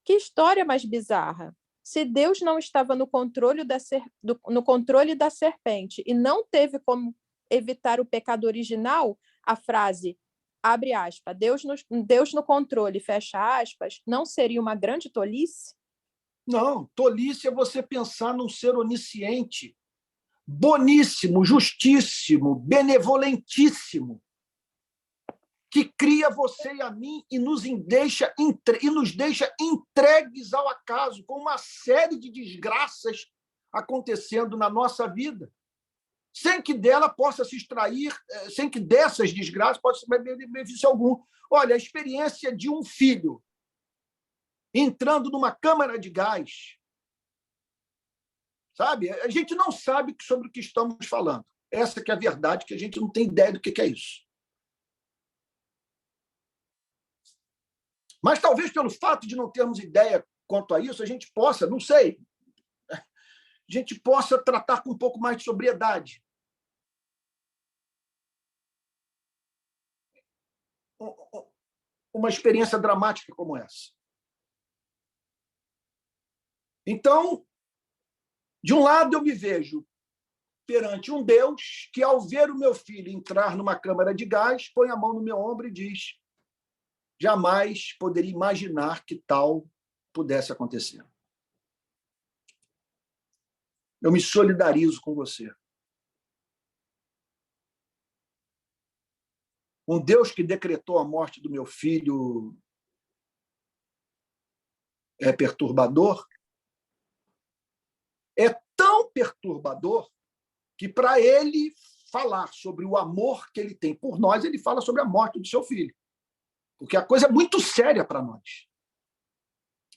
Que história mais bizarra! Se Deus não estava no controle da serpente e não teve como evitar o pecado original, a frase, abre aspas, Deus no controle, fecha aspas, não seria uma grande tolice? Não, tolice é você pensar num ser onisciente, boníssimo, justíssimo, benevolentíssimo, que cria você e a mim e nos deixa entregues ao acaso, com uma série de desgraças acontecendo na nossa vida, sem que dela possa se extrair, sem que dessas desgraças possa se benefício algum. Olha, a experiência de um filho entrando numa câmara de gás, sabe? A gente não sabe sobre o que estamos falando. Essa que é a verdade, que a gente não tem ideia do que é isso. Mas talvez pelo fato de não termos ideia quanto a isso, a gente possa, não sei, a gente possa tratar com um pouco mais de sobriedade. uma experiência dramática como essa. Então, de um lado, eu me vejo perante um Deus que, ao ver o meu filho entrar numa câmara de gás, põe a mão no meu ombro e diz: jamais poderia imaginar que tal pudesse acontecer. Eu me solidarizo com você. Um Deus que decretou a morte do meu filho é perturbador. É tão perturbador que, para ele falar sobre o amor que ele tem por nós, ele fala sobre a morte do seu filho. Porque a coisa é muito séria para nós.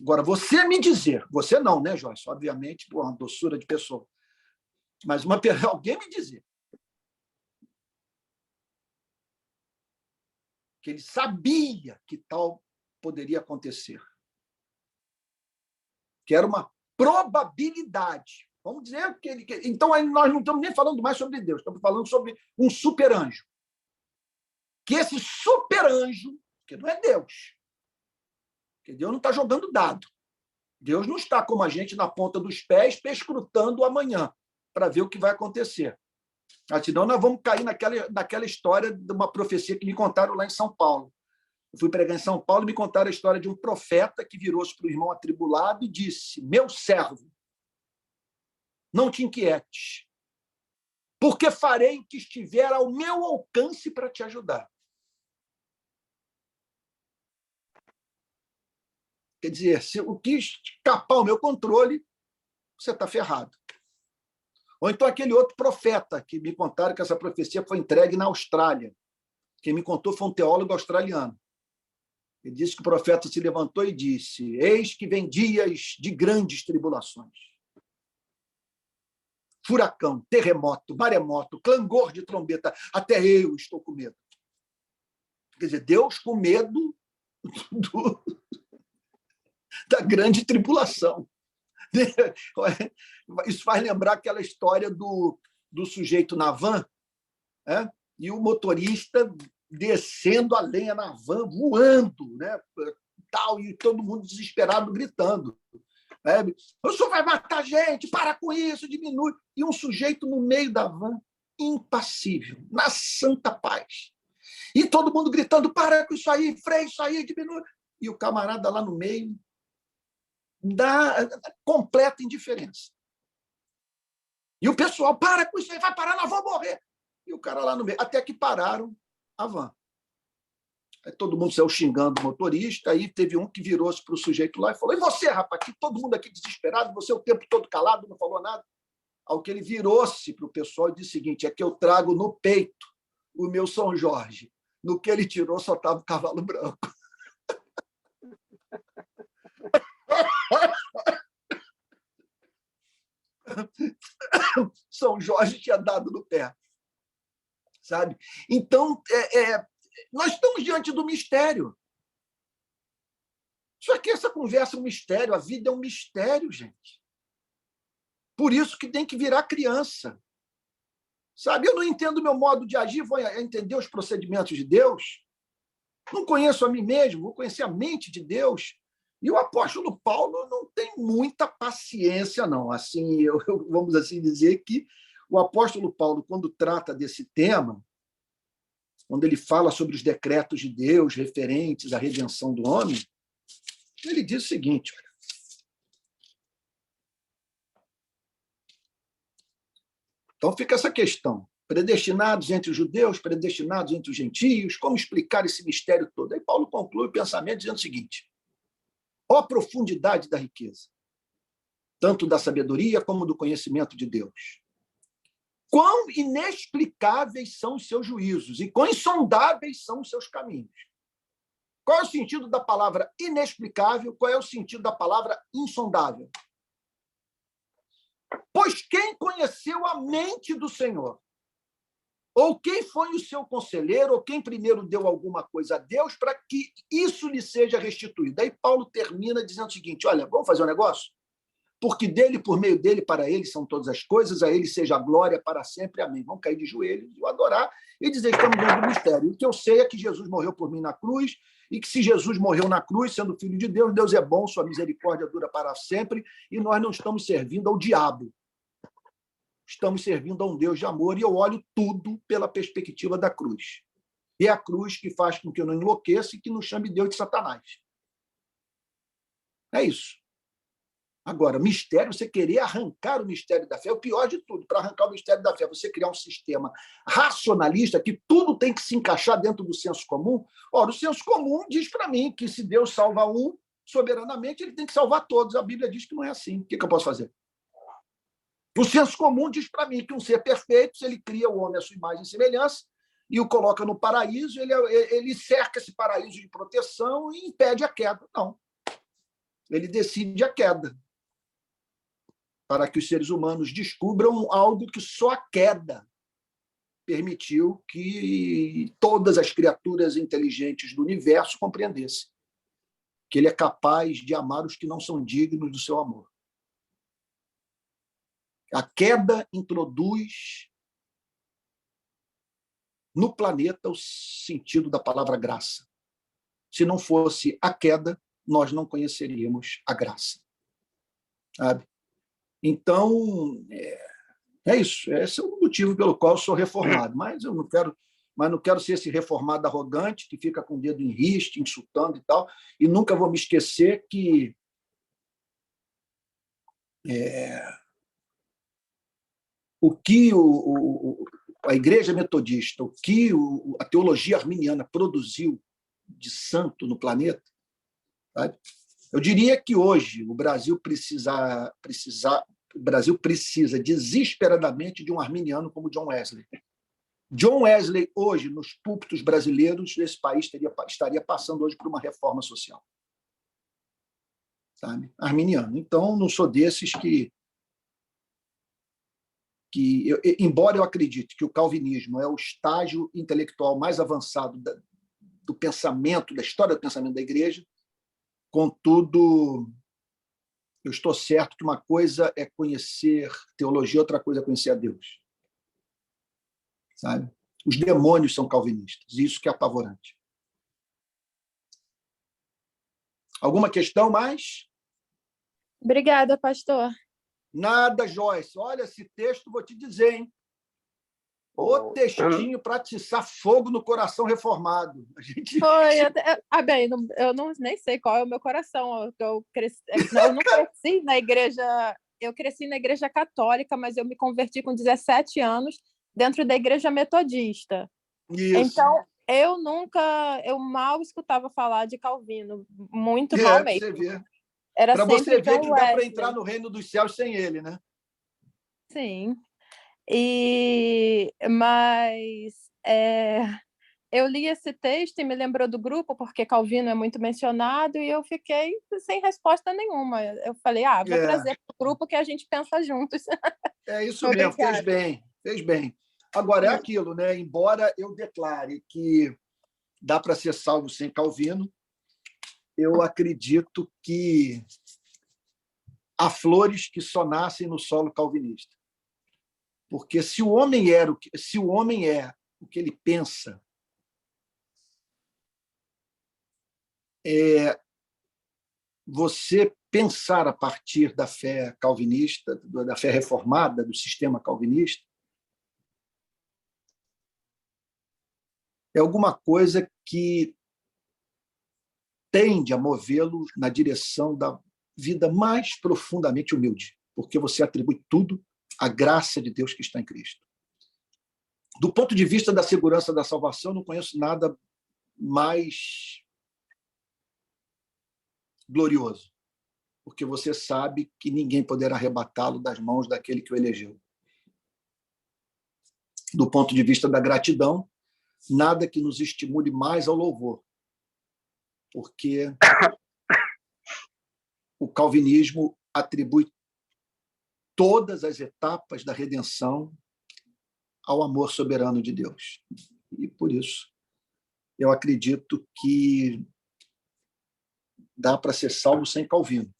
Agora, você me dizer, você não, né, Joyce? Obviamente, por uma doçura de pessoa. Mas alguém me dizer que ele sabia que tal poderia acontecer. Que era uma probabilidade. Vamos dizer que ele... Então, nós não estamos nem falando mais sobre Deus, estamos falando sobre um super-anjo. Que esse super-anjo, que não é Deus, porque Deus não está jogando dado. Deus não está como a gente na ponta dos pés, perscrutando o amanhã, para ver o que vai acontecer. Senão nós vamos cair naquela história de uma profecia que me contaram lá em São Paulo. Eu fui pregar em São Paulo e me contaram a história de um profeta que virou-se para o irmão atribulado e disse: meu servo, não te inquietes, porque farei o que estiver ao meu alcance para te ajudar. Quer dizer, se o que escapar ao meu controle, você está ferrado. Ou então aquele outro profeta que me contaram que essa profecia foi entregue na Austrália. Quem me contou foi um teólogo australiano. Ele disse que o profeta se levantou e disse: eis que vem dias de grandes tribulações. Furacão, terremoto, maremoto, clangor de trombeta, até eu estou com medo. Quer dizer, Deus com medo da grande tribulação. Isso faz lembrar aquela história do sujeito na van, né? E o motorista descendo a lenha na van, voando, né? Tal, e todo mundo desesperado, gritando. Né? O senhor vai matar a gente, para com isso, diminui. E um sujeito no meio da van, impassível, na santa paz. E todo mundo gritando: para com isso aí, freia isso aí, diminui. E o camarada lá no meio, dá completa indiferença. E o pessoal: para com isso aí, vai parar, nós vamos morrer. E o cara lá no meio, até que pararam a van. Aí todo mundo saiu xingando o motorista, aí teve um que virou-se para o sujeito lá e falou: e você, rapaz, que todo mundo aqui desesperado, você o tempo todo calado, não falou nada. Ao que ele virou-se para o pessoal e disse o seguinte: é que eu trago no peito o meu São Jorge. No que ele tirou só estava o cavalo branco. São Jorge tinha dado no pé. Sabe? Então, nós estamos diante do mistério. Só que essa conversa é um mistério, a vida é um mistério, gente. Por isso que tem que virar criança. Sabe? Eu não entendo o meu modo de agir, vou entender os procedimentos de Deus. Não conheço a mim mesmo, vou conhecer a mente de Deus. E o apóstolo Paulo não tem muita paciência, não. Assim, vamos assim dizer que o apóstolo Paulo, quando trata desse tema, quando ele fala sobre os decretos de Deus referentes à redenção do homem, ele diz o seguinte: olha, então fica essa questão: predestinados entre os judeus, predestinados entre os gentios, como explicar esse mistério todo? Aí Paulo conclui o pensamento dizendo o seguinte: ó profundidade da riqueza, tanto da sabedoria como do conhecimento de Deus. Quão inexplicáveis são os seus juízos e quão insondáveis são os seus caminhos. Qual é o sentido da palavra inexplicável? Qual é o sentido da palavra insondável? Pois quem conheceu a mente do Senhor? Ou quem foi o seu conselheiro? Ou quem primeiro deu alguma coisa a Deus para que isso lhe seja restituído? Aí Paulo termina dizendo o seguinte: olha, vamos fazer um negócio? porque dele, por meio dele, para ele são todas as coisas, a ele seja a glória para sempre. Amém. Vamos cair de joelhos e o adorar e dizer que estamos dentro do mistério. O que eu sei é que Jesus morreu por mim na cruz e que se Jesus morreu na cruz, sendo filho de Deus, Deus é bom, sua misericórdia dura para sempre e nós não estamos servindo ao diabo. Estamos servindo a um Deus de amor e eu olho tudo pela perspectiva da cruz. E é a cruz que faz com que eu não enlouqueça e que não chame Deus de Satanás. É isso. Agora, mistério, você querer arrancar o mistério da fé, é o pior de tudo. Para arrancar o mistério da fé, você criar um sistema racionalista que tudo tem que se encaixar dentro do senso comum. Ora, o senso comum diz para mim que se Deus salva um soberanamente, ele tem que salvar todos. A Bíblia diz que não é assim. O que eu posso fazer? O senso comum diz para mim que um ser perfeito, se ele cria o homem à sua imagem e semelhança e o coloca no paraíso, ele cerca esse paraíso de proteção e impede a queda. Não. Ele decide a queda, para que os seres humanos descubram algo que só a queda permitiu que todas as criaturas inteligentes do universo compreendessem, que ele é capaz de amar os que não são dignos do seu amor. A queda introduz no planeta o sentido da palavra graça. Se não fosse a queda, nós não conheceríamos a graça. Sabe? Então, é isso. Esse é o motivo pelo qual eu sou reformado. Mas eu não quero ser esse reformado arrogante que fica com o dedo em riste, insultando e tal. E nunca vou me esquecer que o que a Igreja Metodista, o que a teologia arminiana produziu de santo no planeta, sabe? Eu diria que hoje o Brasil precisa desesperadamente de um arminiano como John Wesley. John Wesley, hoje, nos púlpitos brasileiros, esse país estaria passando hoje por uma reforma social. Sabe? Arminiano. Então, não sou desses embora eu acredite que o calvinismo é o estágio intelectual mais avançado do pensamento, da história do pensamento da Igreja, contudo, eu estou certo que uma coisa é conhecer teologia, outra coisa é conhecer a Deus. Sabe? Os demônios são calvinistas, e isso que é apavorante. Alguma questão mais? Obrigada, pastor. Nada, Joyce. Olha, esse texto, vou te dizer, hein? O textinho para atiçar fogo no coração reformado. A gente... Foi. Bem, eu nem sei qual é o meu coração. Eu não cresci na igreja. Eu cresci na igreja católica, mas eu me converti com 17 anos dentro da igreja metodista. Isso. Então, eu mal escutava falar de Calvino, muito mal mesmo. Você ver. Era para sempre você ver John que dá para Wesley. entrar no reino dos céus sem ele, né? Sim. Mas eu li esse texto e me lembrou do grupo, porque Calvino é muito mencionado, e eu fiquei sem resposta nenhuma. Eu falei, vou trazer para o grupo que a gente pensa juntos. É isso mesmo, fez bem. Agora, é aquilo, né? Embora eu declare que dá para ser salvo sem Calvino, eu acredito que há flores que só nascem no solo calvinista. Porque se o homem é o que ele pensa, você pensar a partir da fé calvinista, da fé reformada, do sistema calvinista, é alguma coisa que tende a movê-lo na direção da vida mais profundamente humilde, porque você atribui tudo à graça de Deus que está em Cristo. Do ponto de vista da segurança da salvação, não conheço nada mais glorioso, porque você sabe que ninguém poderá arrebatá-lo das mãos daquele que o elegeu. Do ponto de vista da gratidão, nada que nos estimule mais ao louvor, porque o calvinismo atribui todas as etapas da redenção ao amor soberano de Deus. E, por isso, eu acredito que dá para ser salvo sem Calvino.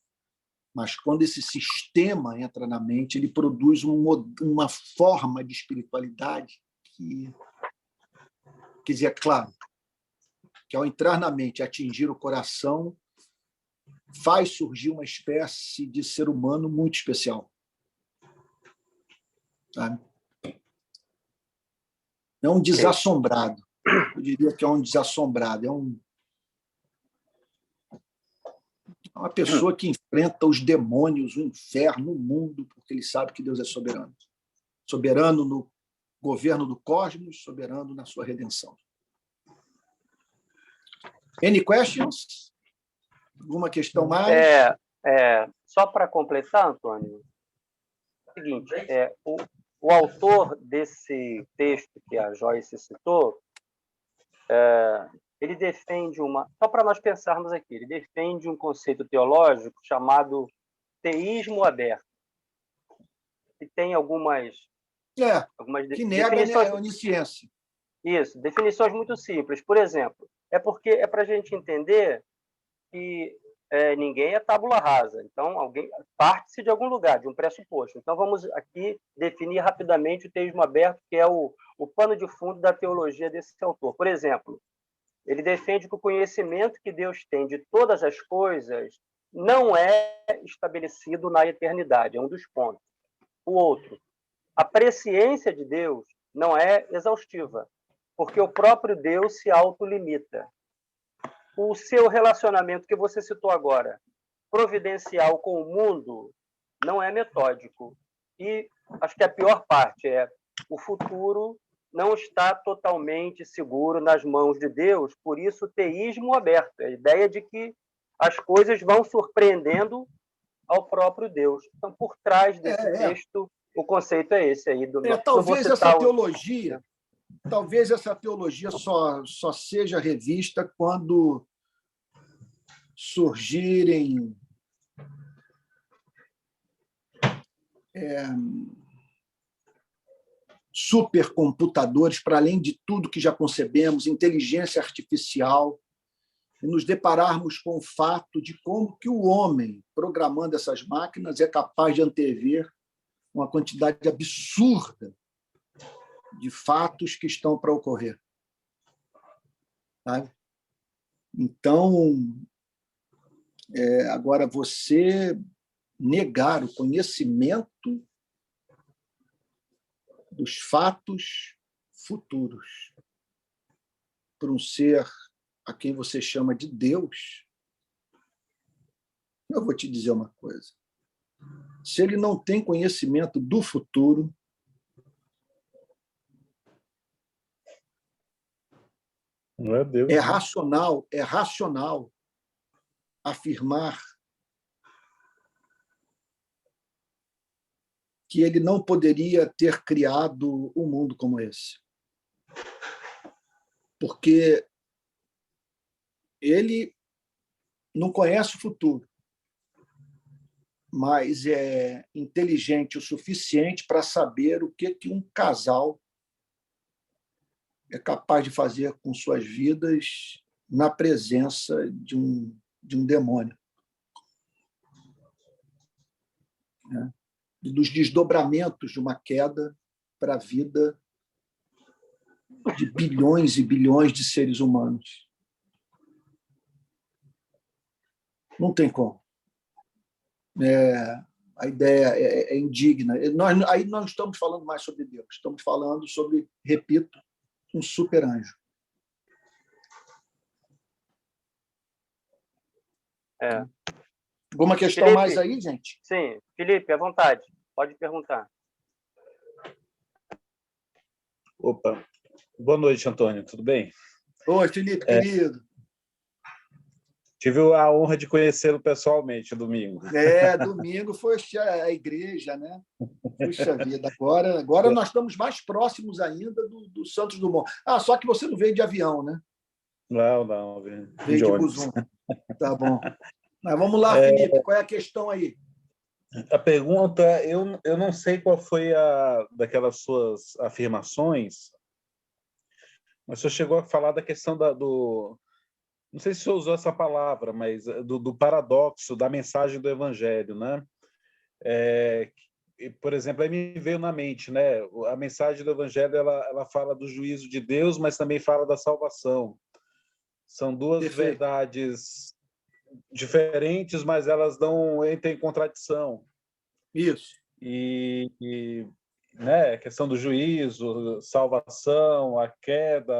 Mas quando esse sistema entra na mente, ele produz uma forma de espiritualidade que, quer dizer, é claro, que ao entrar na mente e atingir o coração, faz surgir uma espécie de ser humano muito especial. Sabe? É um desassombrado. Eu diria que é um desassombrado. É uma pessoa que enfrenta os demônios, o inferno, o mundo, porque ele sabe que Deus é soberano. Soberano no governo do cosmos, soberano na sua redenção. Any questions? Alguma questão mais? Só para completar, Antônio, é o seguinte, o autor desse texto que a Joyce citou, ele defende só para nós pensarmos aqui, ele defende um conceito teológico chamado teísmo aberto, que tem algumas que nega definições, a onisciência. Isso, definições muito simples. Por exemplo, é para a gente entender que ninguém é tábula rasa. Então, alguém parte-se de algum lugar, de um pressuposto. Então, vamos aqui definir rapidamente o teísmo aberto, que é o pano de fundo da teologia desse autor. Por exemplo, ele defende que o conhecimento que Deus tem de todas as coisas não é estabelecido na eternidade, é um dos pontos. O outro, a presciência de Deus não é exaustiva, porque o próprio Deus se autolimita. O seu relacionamento que você citou agora, providencial com o mundo, não é metódico. E acho que a pior parte é o futuro não está totalmente seguro nas mãos de Deus, por isso o teísmo aberto, a ideia de que as coisas vão surpreendendo ao próprio Deus. Então, por trás desse texto, o conceito é esse aí. Talvez essa teologia só seja revista quando surgirem supercomputadores, para além de tudo que já concebemos, inteligência artificial, e nos depararmos com o fato de como que o homem, programando essas máquinas, é capaz de antever uma quantidade absurda de fatos que estão para ocorrer. Sabe? Então, agora, você negar o conhecimento dos fatos futuros por um ser a quem você chama de Deus, eu vou te dizer uma coisa. Se ele não tem conhecimento do futuro, não é Deus. É racional afirmar que ele não poderia ter criado um mundo como esse. Porque ele não conhece o futuro, mas é inteligente o suficiente para saber o que um casal é capaz de fazer com suas vidas na presença de um demônio. Dos desdobramentos de uma queda para a vida de bilhões e bilhões de seres humanos. Não tem como. A ideia é indigna. Aí nós não estamos falando mais sobre Deus, estamos falando sobre, repito, um super-anjo. Alguma questão Felipe, mais aí, gente? Sim. Felipe, à vontade. Pode perguntar. Opa. Boa noite, Antônio. Tudo bem? Oi, Felipe, querido. Tive a honra de conhecê-lo pessoalmente domingo. Domingo foi a igreja, né? Puxa vida, agora nós estamos mais próximos ainda do Santos Dumont. Só que você não veio de avião, né? Não. Veio de Buzum. Tá bom. Mas vamos lá, Felipe, qual é a questão aí? A pergunta, eu não sei qual foi daquelas suas afirmações, mas você chegou a falar da questão do não sei se você usou essa palavra, mas do paradoxo da mensagem do Evangelho, né? Por exemplo, aí me veio na mente, né? A mensagem do Evangelho ela fala do juízo de Deus, mas também fala da salvação. São duas Perfeito. verdades diferentes, mas elas não entram em contradição. Isso. Né, a questão do juízo, salvação, a queda,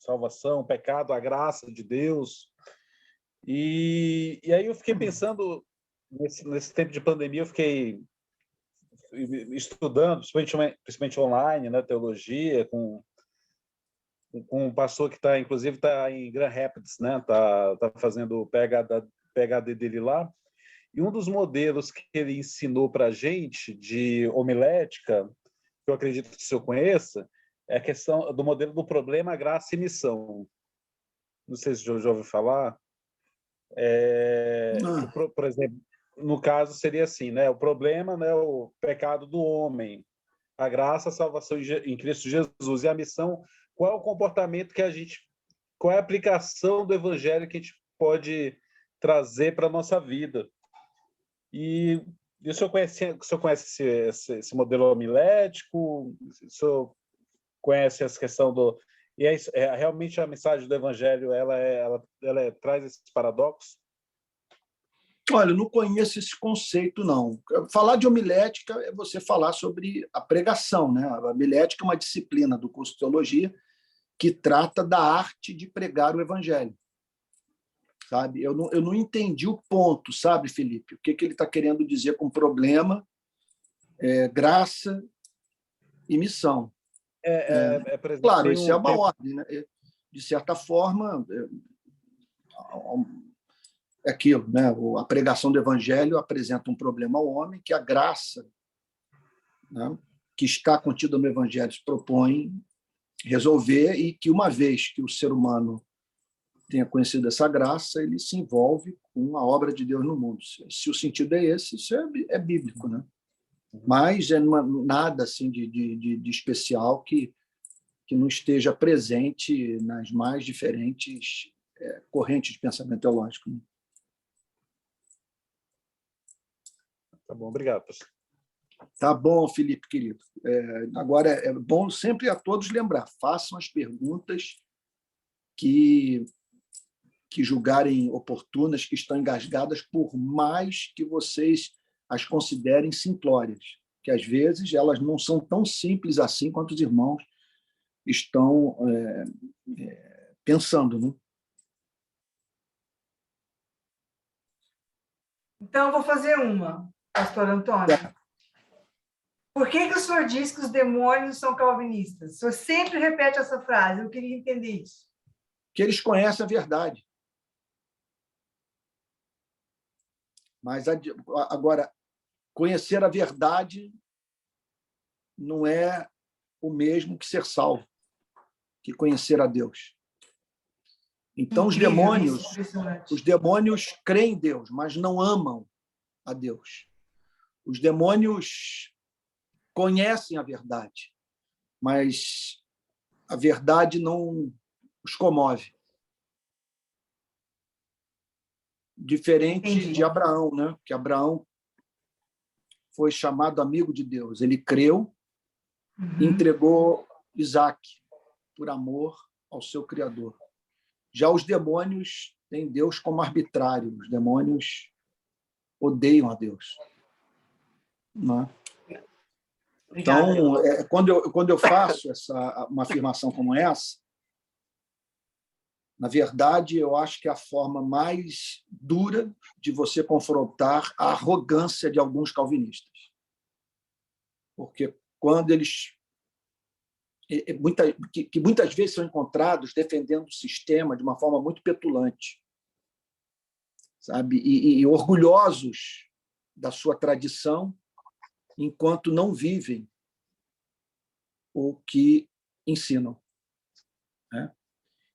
salvação, pecado, a graça de Deus. E aí eu fiquei pensando, nesse tempo de pandemia, eu fiquei estudando, principalmente online, né, teologia, com um pastor que inclusive está em Grand Rapids, né, tá fazendo o PhD dele lá. E um dos modelos que ele ensinou para a gente de homilética, que eu acredito que o senhor conheça, é a questão do modelo do problema, graça e missão. Não sei se já ouviu falar. Por exemplo, no caso seria assim, né? O problema, né, o pecado do homem, a graça, a salvação em Cristo Jesus, e a missão, qual é o comportamento que qual é a aplicação do evangelho que a gente pode trazer para a nossa vida. E o senhor conhece esse modelo homilético? O senhor conhece essa questão do... E realmente a mensagem do Evangelho ela traz esse paradoxo? Olha, eu não conheço esse conceito, não. Falar de homilética é você falar sobre a pregação, né? A homilética é uma disciplina do curso de teologia que trata da arte de pregar o Evangelho. Sabe? Eu não entendi o ponto, sabe, Felipe? O que ele está querendo dizer com problema, graça e missão. Por exemplo, claro, isso é uma ordem, né? De certa forma, é aquilo, né? A pregação do Evangelho apresenta um problema ao homem que a graça, né, que está contida no Evangelho se propõe resolver, e que, uma vez que o ser humano tenha conhecido essa graça, ele se envolve com a obra de Deus no mundo. Se o sentido é esse, isso é bíblico, né? Mas nada assim de especial que não esteja presente nas mais diferentes correntes de pensamento teológico. Né? Tá bom, obrigado, pastor. Tá bom, Felipe, querido. Agora, é bom sempre a todos lembrar, façam as perguntas que julgarem oportunas, que estão engasgadas, por mais que vocês as considerem simplórias, que às vezes elas não são tão simples assim quanto os irmãos estão pensando. Né? Então, eu vou fazer uma, pastor Antônio. Por que o senhor diz que os demônios são calvinistas? O senhor sempre repete essa frase, eu queria entender isso. Que eles conhecem a verdade. Mas, agora, conhecer a verdade não é o mesmo que ser salvo, que conhecer a Deus. Então, Incrível, os demônios creem em Deus, mas não amam a Deus. Os demônios conhecem a verdade, mas a verdade não os comove. Diferente Entendi. de Abraão, né? Que Abraão foi chamado amigo de Deus. Ele creu, entregou Isaac por amor ao seu Criador. Já os demônios têm Deus como arbitrário. Os demônios odeiam a Deus. Não é? Então, quando eu faço uma afirmação como essa, na verdade, eu acho que é a forma mais dura de você confrontar a arrogância de alguns calvinistas. Porque quando eles... que muitas vezes são encontrados defendendo o sistema de uma forma muito petulante, sabe? E orgulhosos da sua tradição, enquanto não vivem o que ensinam. Né?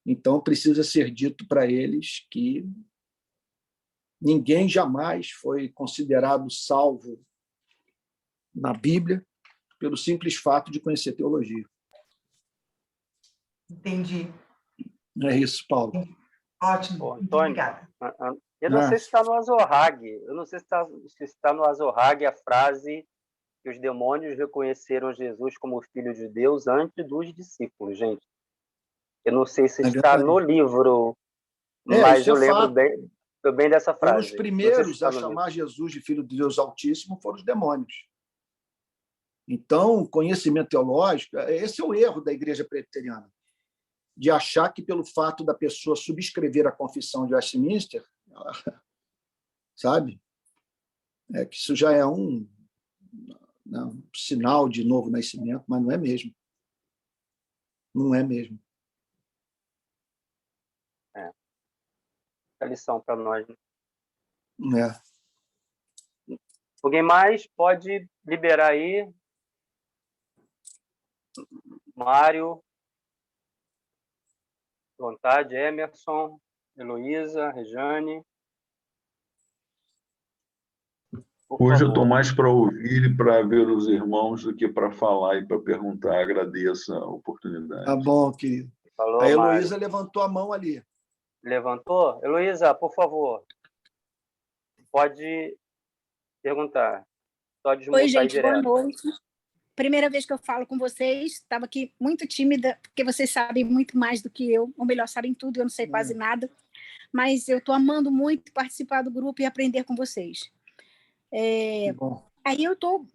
Então, precisa ser dito para eles que ninguém jamais foi considerado salvo na Bíblia pelo simples fato de conhecer teologia. Entendi. Não é isso, Paulo? Ótimo, Ô, muito Antônio, obrigada. eu não sei se está no Azorrag, eu não sei se está no Azorrag a frase que os demônios reconheceram Jesus como filho de Deus antes dos discípulos, gente. Eu não sei se É está no verdade. livro, mas Isso eu é lembro fato. bem dessa Foram os frase. Não sei se primeiros está a no livro. chamar Jesus de Filho de Deus Altíssimo, foram os demônios. Então, conhecimento teológico, esse é o erro da Igreja Presbiteriana, de achar que pelo fato da pessoa subscrever a Confissão de Westminster, sabe, que isso já é um sinal de novo nascimento, mas não é mesmo. Não é mesmo. A lição para nós. Né? É. Alguém mais pode liberar aí? Mário, vontade, Emerson, Heloísa, Rejane. Hoje eu estou mais para ouvir e para ver os irmãos do que para falar e para perguntar. Agradeço a oportunidade. Tá bom, querido. Falou, a Heloísa Mário. levantou a mão ali. Levantou? Heloísa, por favor. Pode perguntar. Só desmutar Oi, gente, boa direto. noite. Primeira vez que eu falo com vocês, estava aqui muito tímida, porque vocês sabem muito mais do que eu, ou melhor, sabem tudo, eu não sei quase nada, mas eu estou amando muito participar do grupo e aprender com vocês. Bom. Aí eu estou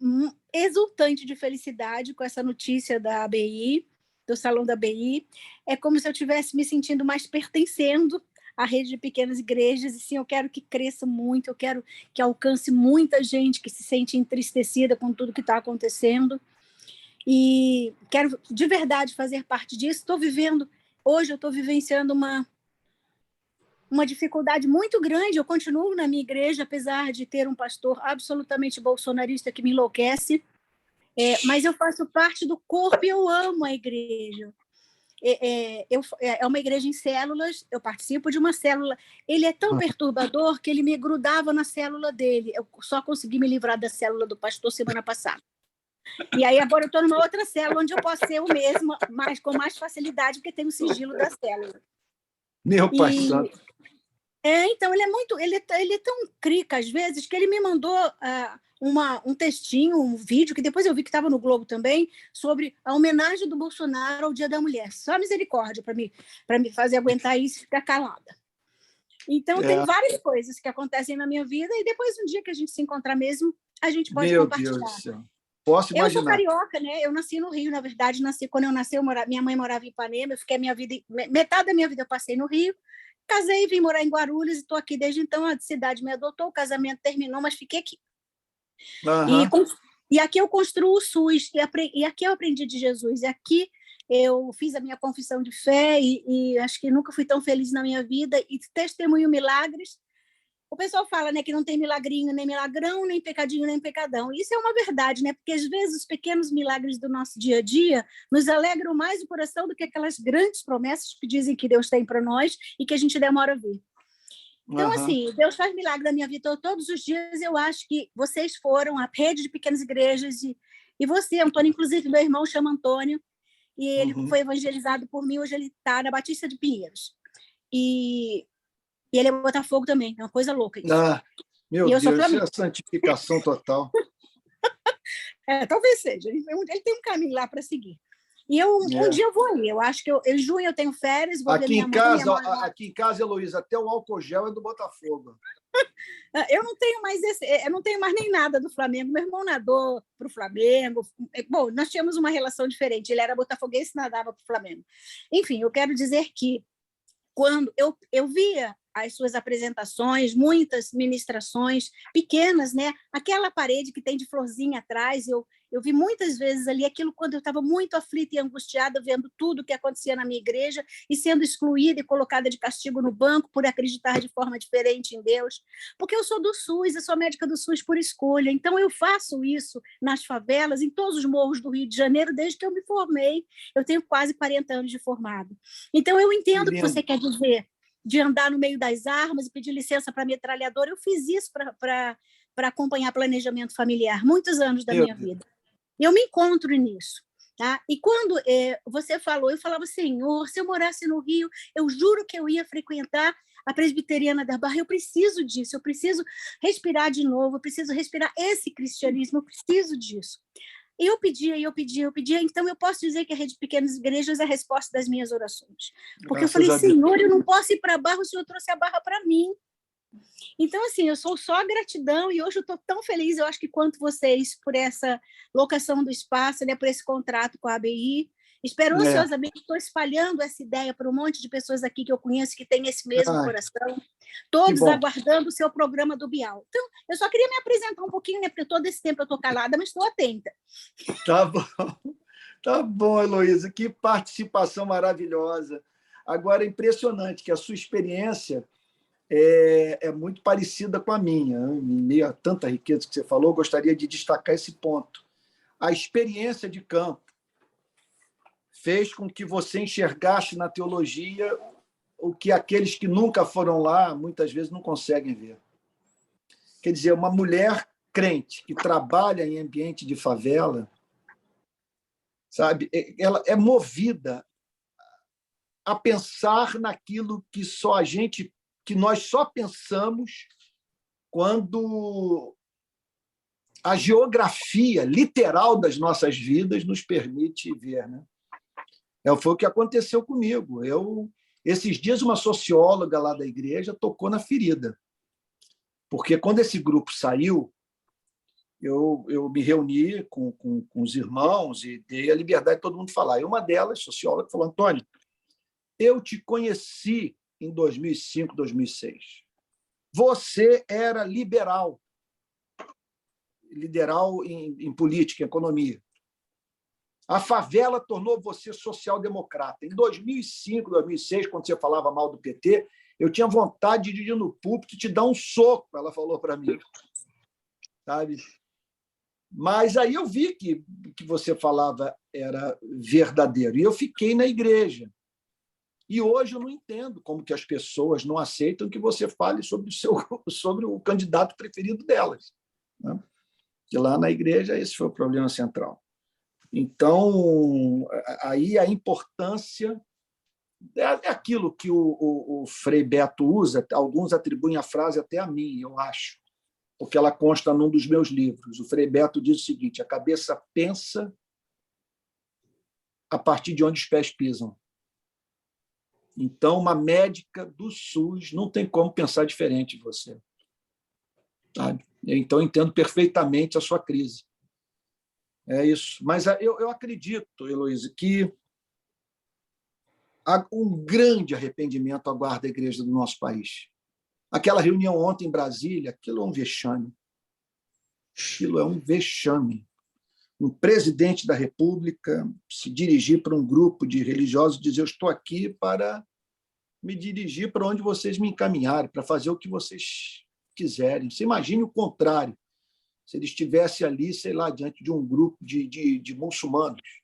exultante de felicidade com essa notícia da ABI, do Salão da ABI. É como se eu estivesse me sentindo mais pertencendo à rede de pequenas igrejas, e sim, eu quero que cresça muito, eu quero que alcance muita gente que se sente entristecida com tudo que está acontecendo, e quero de verdade fazer parte disso. Hoje eu estou vivenciando uma dificuldade muito grande. Eu continuo na minha igreja, apesar de ter um pastor absolutamente bolsonarista que me enlouquece, mas eu faço parte do corpo e eu amo a igreja. É uma igreja em células, eu participo de uma célula. Ele é tão perturbador que ele me grudava na célula dele. Eu só consegui me livrar da célula do pastor semana passada. E aí agora eu estou numa outra célula onde eu posso ser o mesmo, mas com mais facilidade, porque tem o sigilo da célula. Meu pai santo. Então, ele é tão crica, às vezes, que ele me mandou um textinho, um vídeo, que depois eu vi que estava no Globo também, sobre a homenagem do Bolsonaro ao Dia da Mulher. Só misericórdia para me fazer aguentar isso e ficar calada. Então, tem várias coisas que acontecem na minha vida, e depois, um dia que a gente se encontrar mesmo, a gente pode compartilhar. Meu Deus do céu. Posso imaginar. Eu sou carioca, né? Eu nasci no Rio, na verdade. Quando eu nasci, minha mãe morava em Ipanema, eu fiquei metade da minha vida eu passei no Rio. Casei, vim morar em Guarulhos e estou aqui desde então. A cidade me adotou, o casamento terminou, mas fiquei aqui. E aqui eu construo o SUS, e aqui eu aprendi de Jesus, e aqui eu fiz a minha confissão de fé, e acho que nunca fui tão feliz na minha vida, e testemunho milagres. O pessoal fala, né, que não tem milagrinho, nem milagrão, nem pecadinho, nem pecadão. Isso é uma verdade, né? Porque às vezes os pequenos milagres do nosso dia a dia nos alegram mais o coração do que aquelas grandes promessas que dizem que Deus tem para nós e que a gente demora a ver. Então, assim, Deus faz milagre na minha vida todos os dias. Eu acho que vocês foram a rede de pequenas igrejas, e você, Antônio, inclusive meu irmão chama Antônio, e ele foi evangelizado por mim. Hoje ele está na Batista de Pinheiros. E ele é Botafogo também, é uma coisa louca isso. Meu Deus, isso é santificação total. Talvez seja. Ele tem um caminho lá para seguir. E um dia eu vou ali. Eu acho que em junho eu tenho férias, vou ver minha mãe. Aqui em casa, Heloísa, até o álcool gel é do Botafogo. Eu não tenho mais eu não tenho mais nem nada do Flamengo. Meu irmão nadou para o Flamengo. Bom, nós tínhamos uma relação diferente. Ele era botafoguense e nadava para o Flamengo. Enfim, eu quero dizer que quando eu via as suas apresentações, muitas ministrações pequenas, né? Aquela parede que tem de florzinha atrás, eu vi muitas vezes ali aquilo quando eu estava muito aflita e angustiada, vendo tudo o que acontecia na minha igreja e sendo excluída e colocada de castigo no banco por acreditar de forma diferente em Deus. Porque eu sou do SUS, eu sou médica do SUS por escolha, então eu faço isso nas favelas, em todos os morros do Rio de Janeiro, desde que eu me formei. Eu tenho quase 40 anos de formado. Então eu entendo o que você quer dizer, de andar no meio das armas e pedir licença para metralhadora. Eu fiz isso para acompanhar planejamento familiar, muitos anos da minha vida. Eu me encontro nisso. Tá? E quando você falou, eu falava, Senhor, se eu morasse no Rio, eu juro que eu ia frequentar a Presbiteriana da Barra, eu preciso disso, eu preciso respirar de novo, eu preciso respirar esse cristianismo, eu preciso disso. E eu pedia, então eu posso dizer que a Rede Pequenas Igrejas é a resposta das minhas orações. Porque eu falei, Senhor, eu não posso ir para a Barra, o Senhor trouxe a Barra para mim. Então, assim, eu sou só gratidão e hoje eu estou tão feliz, eu acho que quanto vocês, por essa locação do espaço, né, por esse contrato com a ABI. Espero ansiosamente, estou espalhando essa ideia para um monte de pessoas aqui que eu conheço que têm esse mesmo coração, todos aguardando o seu programa do Bial. Então, eu só queria me apresentar um pouquinho, né, porque todo esse tempo eu estou calada, mas estou atenta. Tá bom, Heloísa, que participação maravilhosa. Agora, é impressionante que a sua experiência é muito parecida com a minha. Em meio a tanta riqueza que você falou, eu gostaria de destacar esse ponto. A experiência de campo fez com que você enxergasse na teologia o que aqueles que nunca foram lá, muitas vezes, não conseguem ver. Quer dizer, uma mulher crente que trabalha em ambiente de favela, sabe, ela é movida a pensar naquilo que nós só pensamos quando a geografia literal das nossas vidas nos permite ver, né? Foi o que aconteceu comigo. Esses dias, uma socióloga lá da igreja tocou na ferida, porque quando esse grupo saiu, eu me reuni com os irmãos e dei a liberdade de todo mundo falar. E uma delas, socióloga, falou, Antônio, eu te conheci em 2005, 2006. Você era liberal em política, em economia. A favela tornou você social-democrata. Em 2005, 2006, quando você falava mal do PT, eu tinha vontade de ir no púlpito e te dar um soco, ela falou para mim. Sabe? Mas aí eu vi que o que você falava era verdadeiro. E eu fiquei na igreja. E hoje eu não entendo como que as pessoas não aceitam que você fale sobre o candidato preferido delas. Né? Que lá na igreja esse foi o problema central. Então, aí a importância é aquilo que o Frei Beto usa, alguns atribuem a frase até a mim, eu acho, porque ela consta num dos meus livros. O Frei Beto diz o seguinte, a cabeça pensa a partir de onde os pés pisam. Então, uma médica do SUS não tem como pensar diferente de você. Sabe? Então, eu entendo perfeitamente a sua crise. É isso. Mas eu acredito, Heloísa, que há um grande arrependimento aguarda a igreja do nosso país. Aquela reunião ontem em Brasília, aquilo é um vexame. Aquilo é um vexame. Um presidente da República se dirigir para um grupo de religiosos e dizer, eu estou aqui para me dirigir para onde vocês me encaminharem, para fazer o que vocês quiserem. Você imagine o contrário. Se ele estivesse ali, sei lá, diante de um grupo de muçulmanos,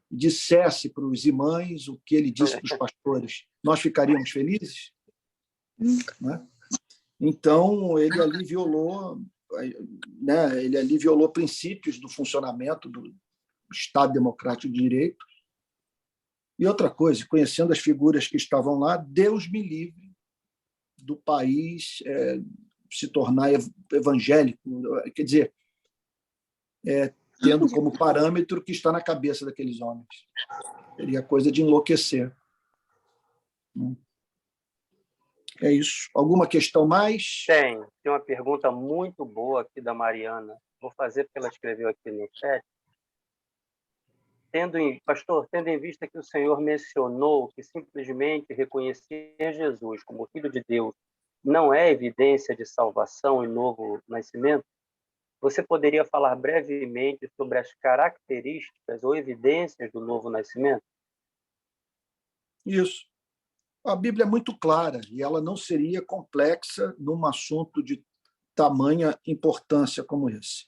e dissesse para os imãs o que ele disse para os pastores, nós ficaríamos felizes? Né? Então, ele ali violou princípios do funcionamento do Estado Democrático de Direito. E outra coisa, conhecendo as figuras que estavam lá, Deus me livre do país se tornar evangélico, quer dizer, tendo como parâmetro o que está na cabeça daqueles homens. Seria coisa de enlouquecer. É isso. Alguma questão mais? Tem uma pergunta muito boa aqui da Mariana. Vou fazer porque ela escreveu aqui no chat. Pastor, tendo em vista que o Senhor mencionou que simplesmente reconhecer Jesus como Filho de Deus não é evidência de salvação e novo nascimento, você poderia falar brevemente sobre as características ou evidências do novo nascimento? Isso. A Bíblia é muito clara e ela não seria complexa num assunto de tamanha importância como esse.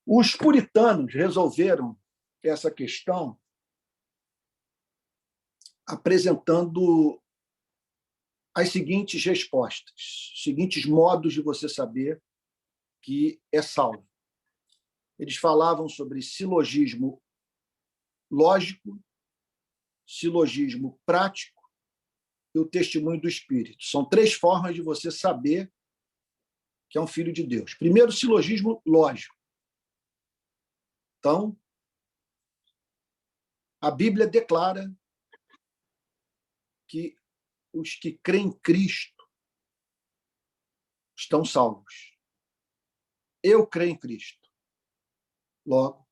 Os puritanos resolveram essa questão apresentando as seguintes respostas, os seguintes modos de você saber que é salvo. eles falavam sobre silogismo lógico, silogismo prático e o testemunho do Espírito. São 3 formas de você saber que é um filho de Deus. Primeiro, silogismo lógico. Então, a Bíblia declara que os que creem em Cristo estão salvos. Eu creio em Cristo. Logo,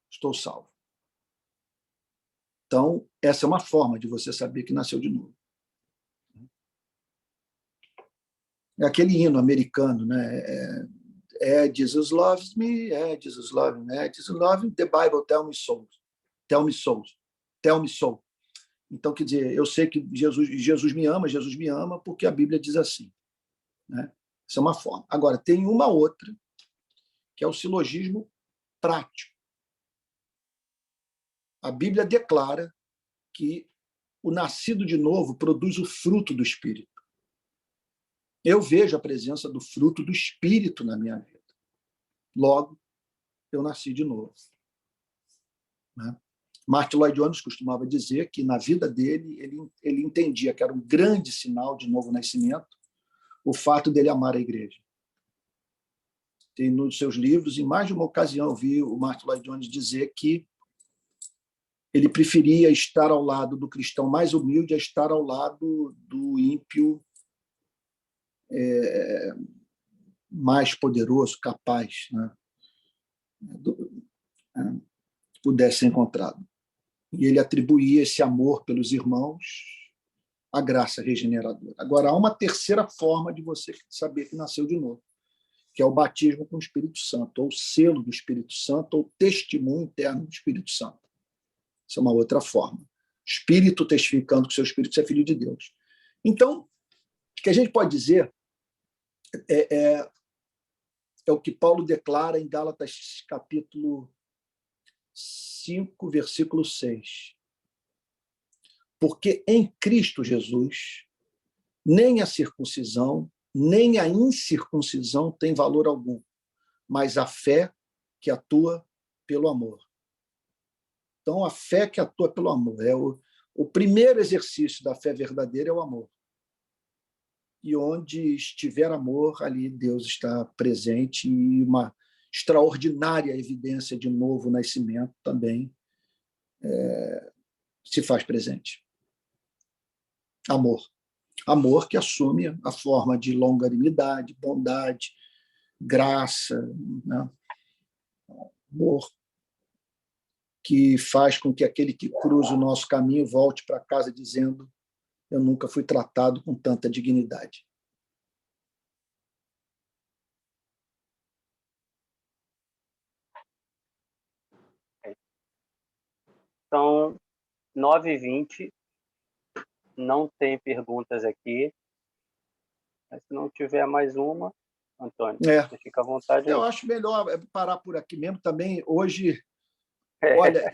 estou salvo. Então, essa é uma forma de você saber que nasceu de novo. É aquele hino americano, né? Jesus loves me, Jesus loves me, Jesus loves me, the Bible tell me so. Tell me so. Tell me so. Então, quer dizer, eu sei que Jesus me ama porque a Bíblia diz assim. Né? Essa é uma forma. Agora, tem uma outra, que é o silogismo prático. A Bíblia declara que o nascido de novo produz o fruto do Espírito. Eu vejo a presença do fruto do Espírito na minha vida. Logo, eu nasci de novo. Né? Martin Lloyd Jones costumava dizer que na vida dele ele entendia que era um grande sinal de novo nascimento o fato dele amar a igreja. Tem nos seus livros, em mais de uma ocasião, eu vi o Martin Lloyd Jones dizer que ele preferia estar ao lado do cristão mais humilde a estar ao lado do ímpio mais poderoso, capaz, né? Pudesse ser encontrado. E ele atribuía esse amor pelos irmãos à graça regeneradora. Agora, há uma terceira forma de você saber que nasceu de novo, que é o batismo com o Espírito Santo, ou o selo do Espírito Santo, ou o testemunho interno do Espírito Santo. Essa é uma outra forma. Espírito testificando que o seu Espírito é filho de Deus. Então, o que a gente pode dizer é o que Paulo declara em Gálatas capítulo 5, versículo 6. Porque em Cristo Jesus, nem a circuncisão, nem a incircuncisão tem valor algum, mas a fé que atua pelo amor. Então, a fé que atua pelo amor. O primeiro exercício da fé verdadeira é o amor. E onde estiver amor, ali Deus está presente e uma extraordinária evidência de novo nascimento também se faz presente. Amor. Amor que assume a forma de longanimidade, bondade, graça, né? Amor que faz com que aquele que cruza o nosso caminho volte para casa dizendo: eu nunca fui tratado com tanta dignidade. São 9h20, não tem perguntas aqui. Mas se não tiver mais uma, Antônio, você fica à vontade aí. Eu acho melhor parar por aqui mesmo também. Hoje, olha,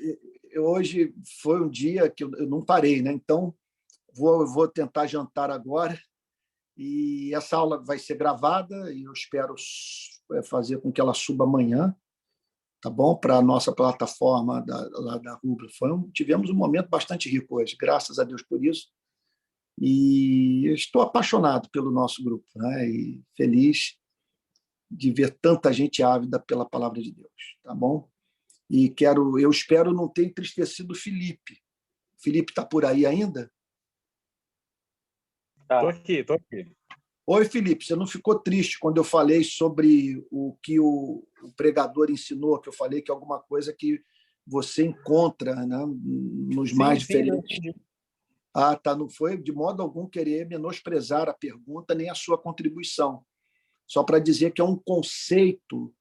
hoje foi um dia que eu não parei, né? Então, vou tentar jantar agora e essa aula vai ser gravada e eu espero fazer com que ela suba amanhã, tá bom? Para a nossa plataforma lá da Rubra. Tivemos um momento bastante rico hoje, graças a Deus por isso. E eu estou apaixonado pelo nosso grupo, né? E feliz de ver tanta gente ávida pela palavra de Deus, tá bom? E eu espero não ter entristecido o Felipe. O Felipe está por aí ainda? Estou aqui. Oi, Felipe, você não ficou triste quando eu falei sobre o que o pregador ensinou, que eu falei que é alguma coisa que você encontra, né, nos mais diferentes... Tá, não foi de modo algum querer menosprezar a pergunta nem a sua contribuição, só para dizer que é um conceito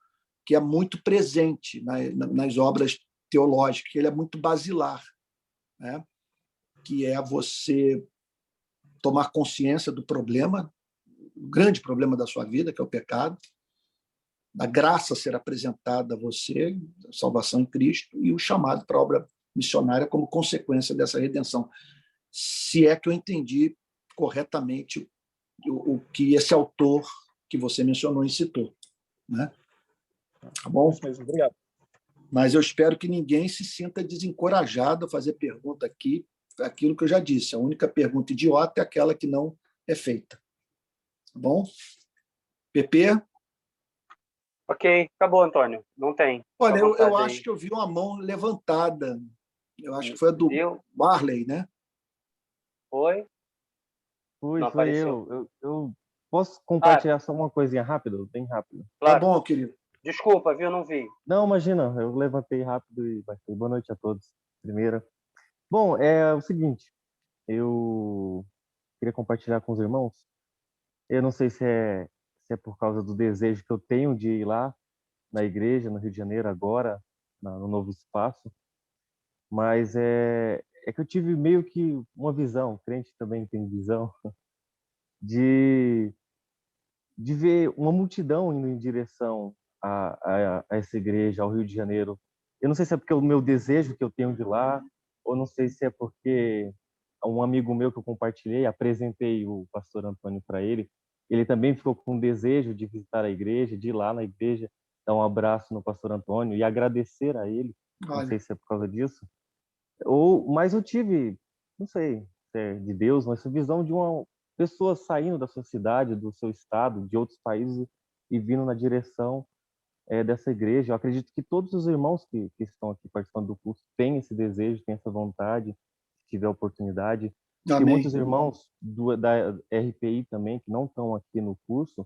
que é muito presente nas obras teológicas, que ele é muito basilar, né? Que é você tomar consciência do problema, o grande problema da sua vida, que é o pecado, a graça ser apresentada a você, a salvação em Cristo, e o chamado para a obra missionária como consequência dessa redenção. Se é que eu entendi corretamente o que esse autor que você mencionou e citou, né? Tá bom? Isso mesmo, obrigado. Mas eu espero que ninguém se sinta desencorajado a fazer pergunta aqui. Aquilo que eu já disse, a única pergunta idiota é aquela que não é feita. Tá bom? PP? Ok, acabou, Antônio. Não tem. Olha, Fica à eu vontade acho aí. que eu vi uma mão levantada. Eu acho que foi a do Viu? Marley, né? Foi? Foi Não apareceu. eu. Posso Ah, compartilhar só uma coisinha rápido? Bem rápido. Tá claro. bom, querido. Desculpa, viu? Não vi. Não, imagina, eu levantei rápido e baixei. Boa noite a todos. Primeira. Bom, é o seguinte, eu queria compartilhar com os irmãos. Eu não sei se é por causa do desejo que eu tenho de ir lá na igreja, no Rio de Janeiro, agora, no novo espaço, mas é que eu tive meio que uma visão, o crente também tem visão, de, de ver uma multidão indo em direção a essa igreja, ao Rio de Janeiro. Eu não sei se é porque é o meu desejo que eu tenho de lá, ou não sei se é porque um amigo meu que eu compartilhei, apresentei o pastor Antônio para ele também ficou com desejo de visitar a igreja, de ir lá na igreja, dar um abraço no pastor Antônio e agradecer a ele. Não Olha, sei se é por causa disso. Mas eu tive, não sei se é de Deus, mas essa visão de uma pessoa saindo da sua cidade, do seu estado, de outros países e vindo na direção dessa igreja. Eu acredito que todos os irmãos que estão aqui participando do curso têm esse desejo, têm essa vontade, se tiver oportunidade. Tem amém. muitos irmãos da RPI também que não estão aqui no curso,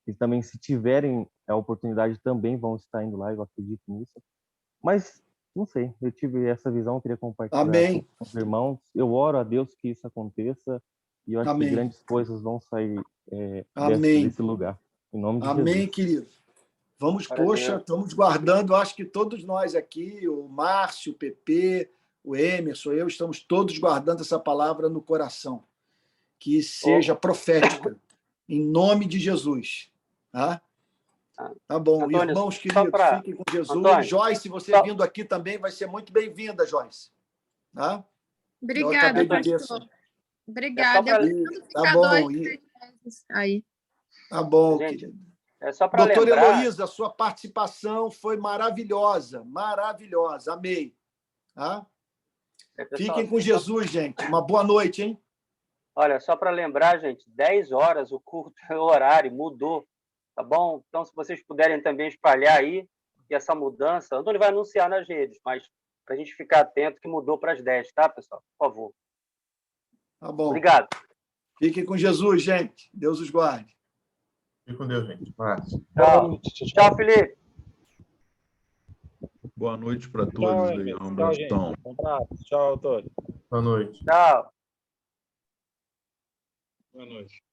e também, se tiverem a oportunidade, também vão estar indo lá, eu acredito nisso. Mas, não sei, eu tive essa visão, eu queria compartilhar com Amém. os irmãos. Eu oro a Deus que isso aconteça, e eu acho que Amém. grandes coisas vão sair Amém. desse lugar. Em nome de Amém, Jesus. querido. Vamos, Glória a poxa, Deus. estamos guardando, acho que todos nós aqui, o Márcio, o PP, o Emerson, eu, estamos todos guardando essa palavra no coração. Que seja profética, em nome de Jesus. Tá? Tá bom. Antônio, Irmãos só queridos, para... fiquem com Jesus. Antônio, Joyce, você só... vindo aqui também vai ser muito bem-vinda, Joyce. Tá? Eu Obrigada, acabei de ver. pastor. É Obrigada. só pra... Eu Tá ficar bom. dois, 3 meses aí. Tá bom, Gente, querido. é só para Doutora lembrar... Heloísa, sua participação foi maravilhosa. Maravilhosa. Amei. Tá? pessoal, Fiquem com Jesus, gente. Uma boa noite, hein? olha, só para lembrar, gente, 10 horas o culto, o horário mudou, tá bom? Então, se vocês puderem também espalhar aí, e essa mudança, o Antônio vai anunciar nas redes, mas para a gente ficar atento que mudou para as 10, tá, pessoal? Por favor. Tá bom. Obrigado. Fiquem com Jesus, gente. Deus os guarde. Fique com Deus, gente. Márcio. Tchau. Tchau, Felipe. Boa noite para Tchau, todos aí. Hermes. Um Tchau, gente. abração. Um abraço. Tchau, Antônio. Boa noite. Tchau. Boa noite.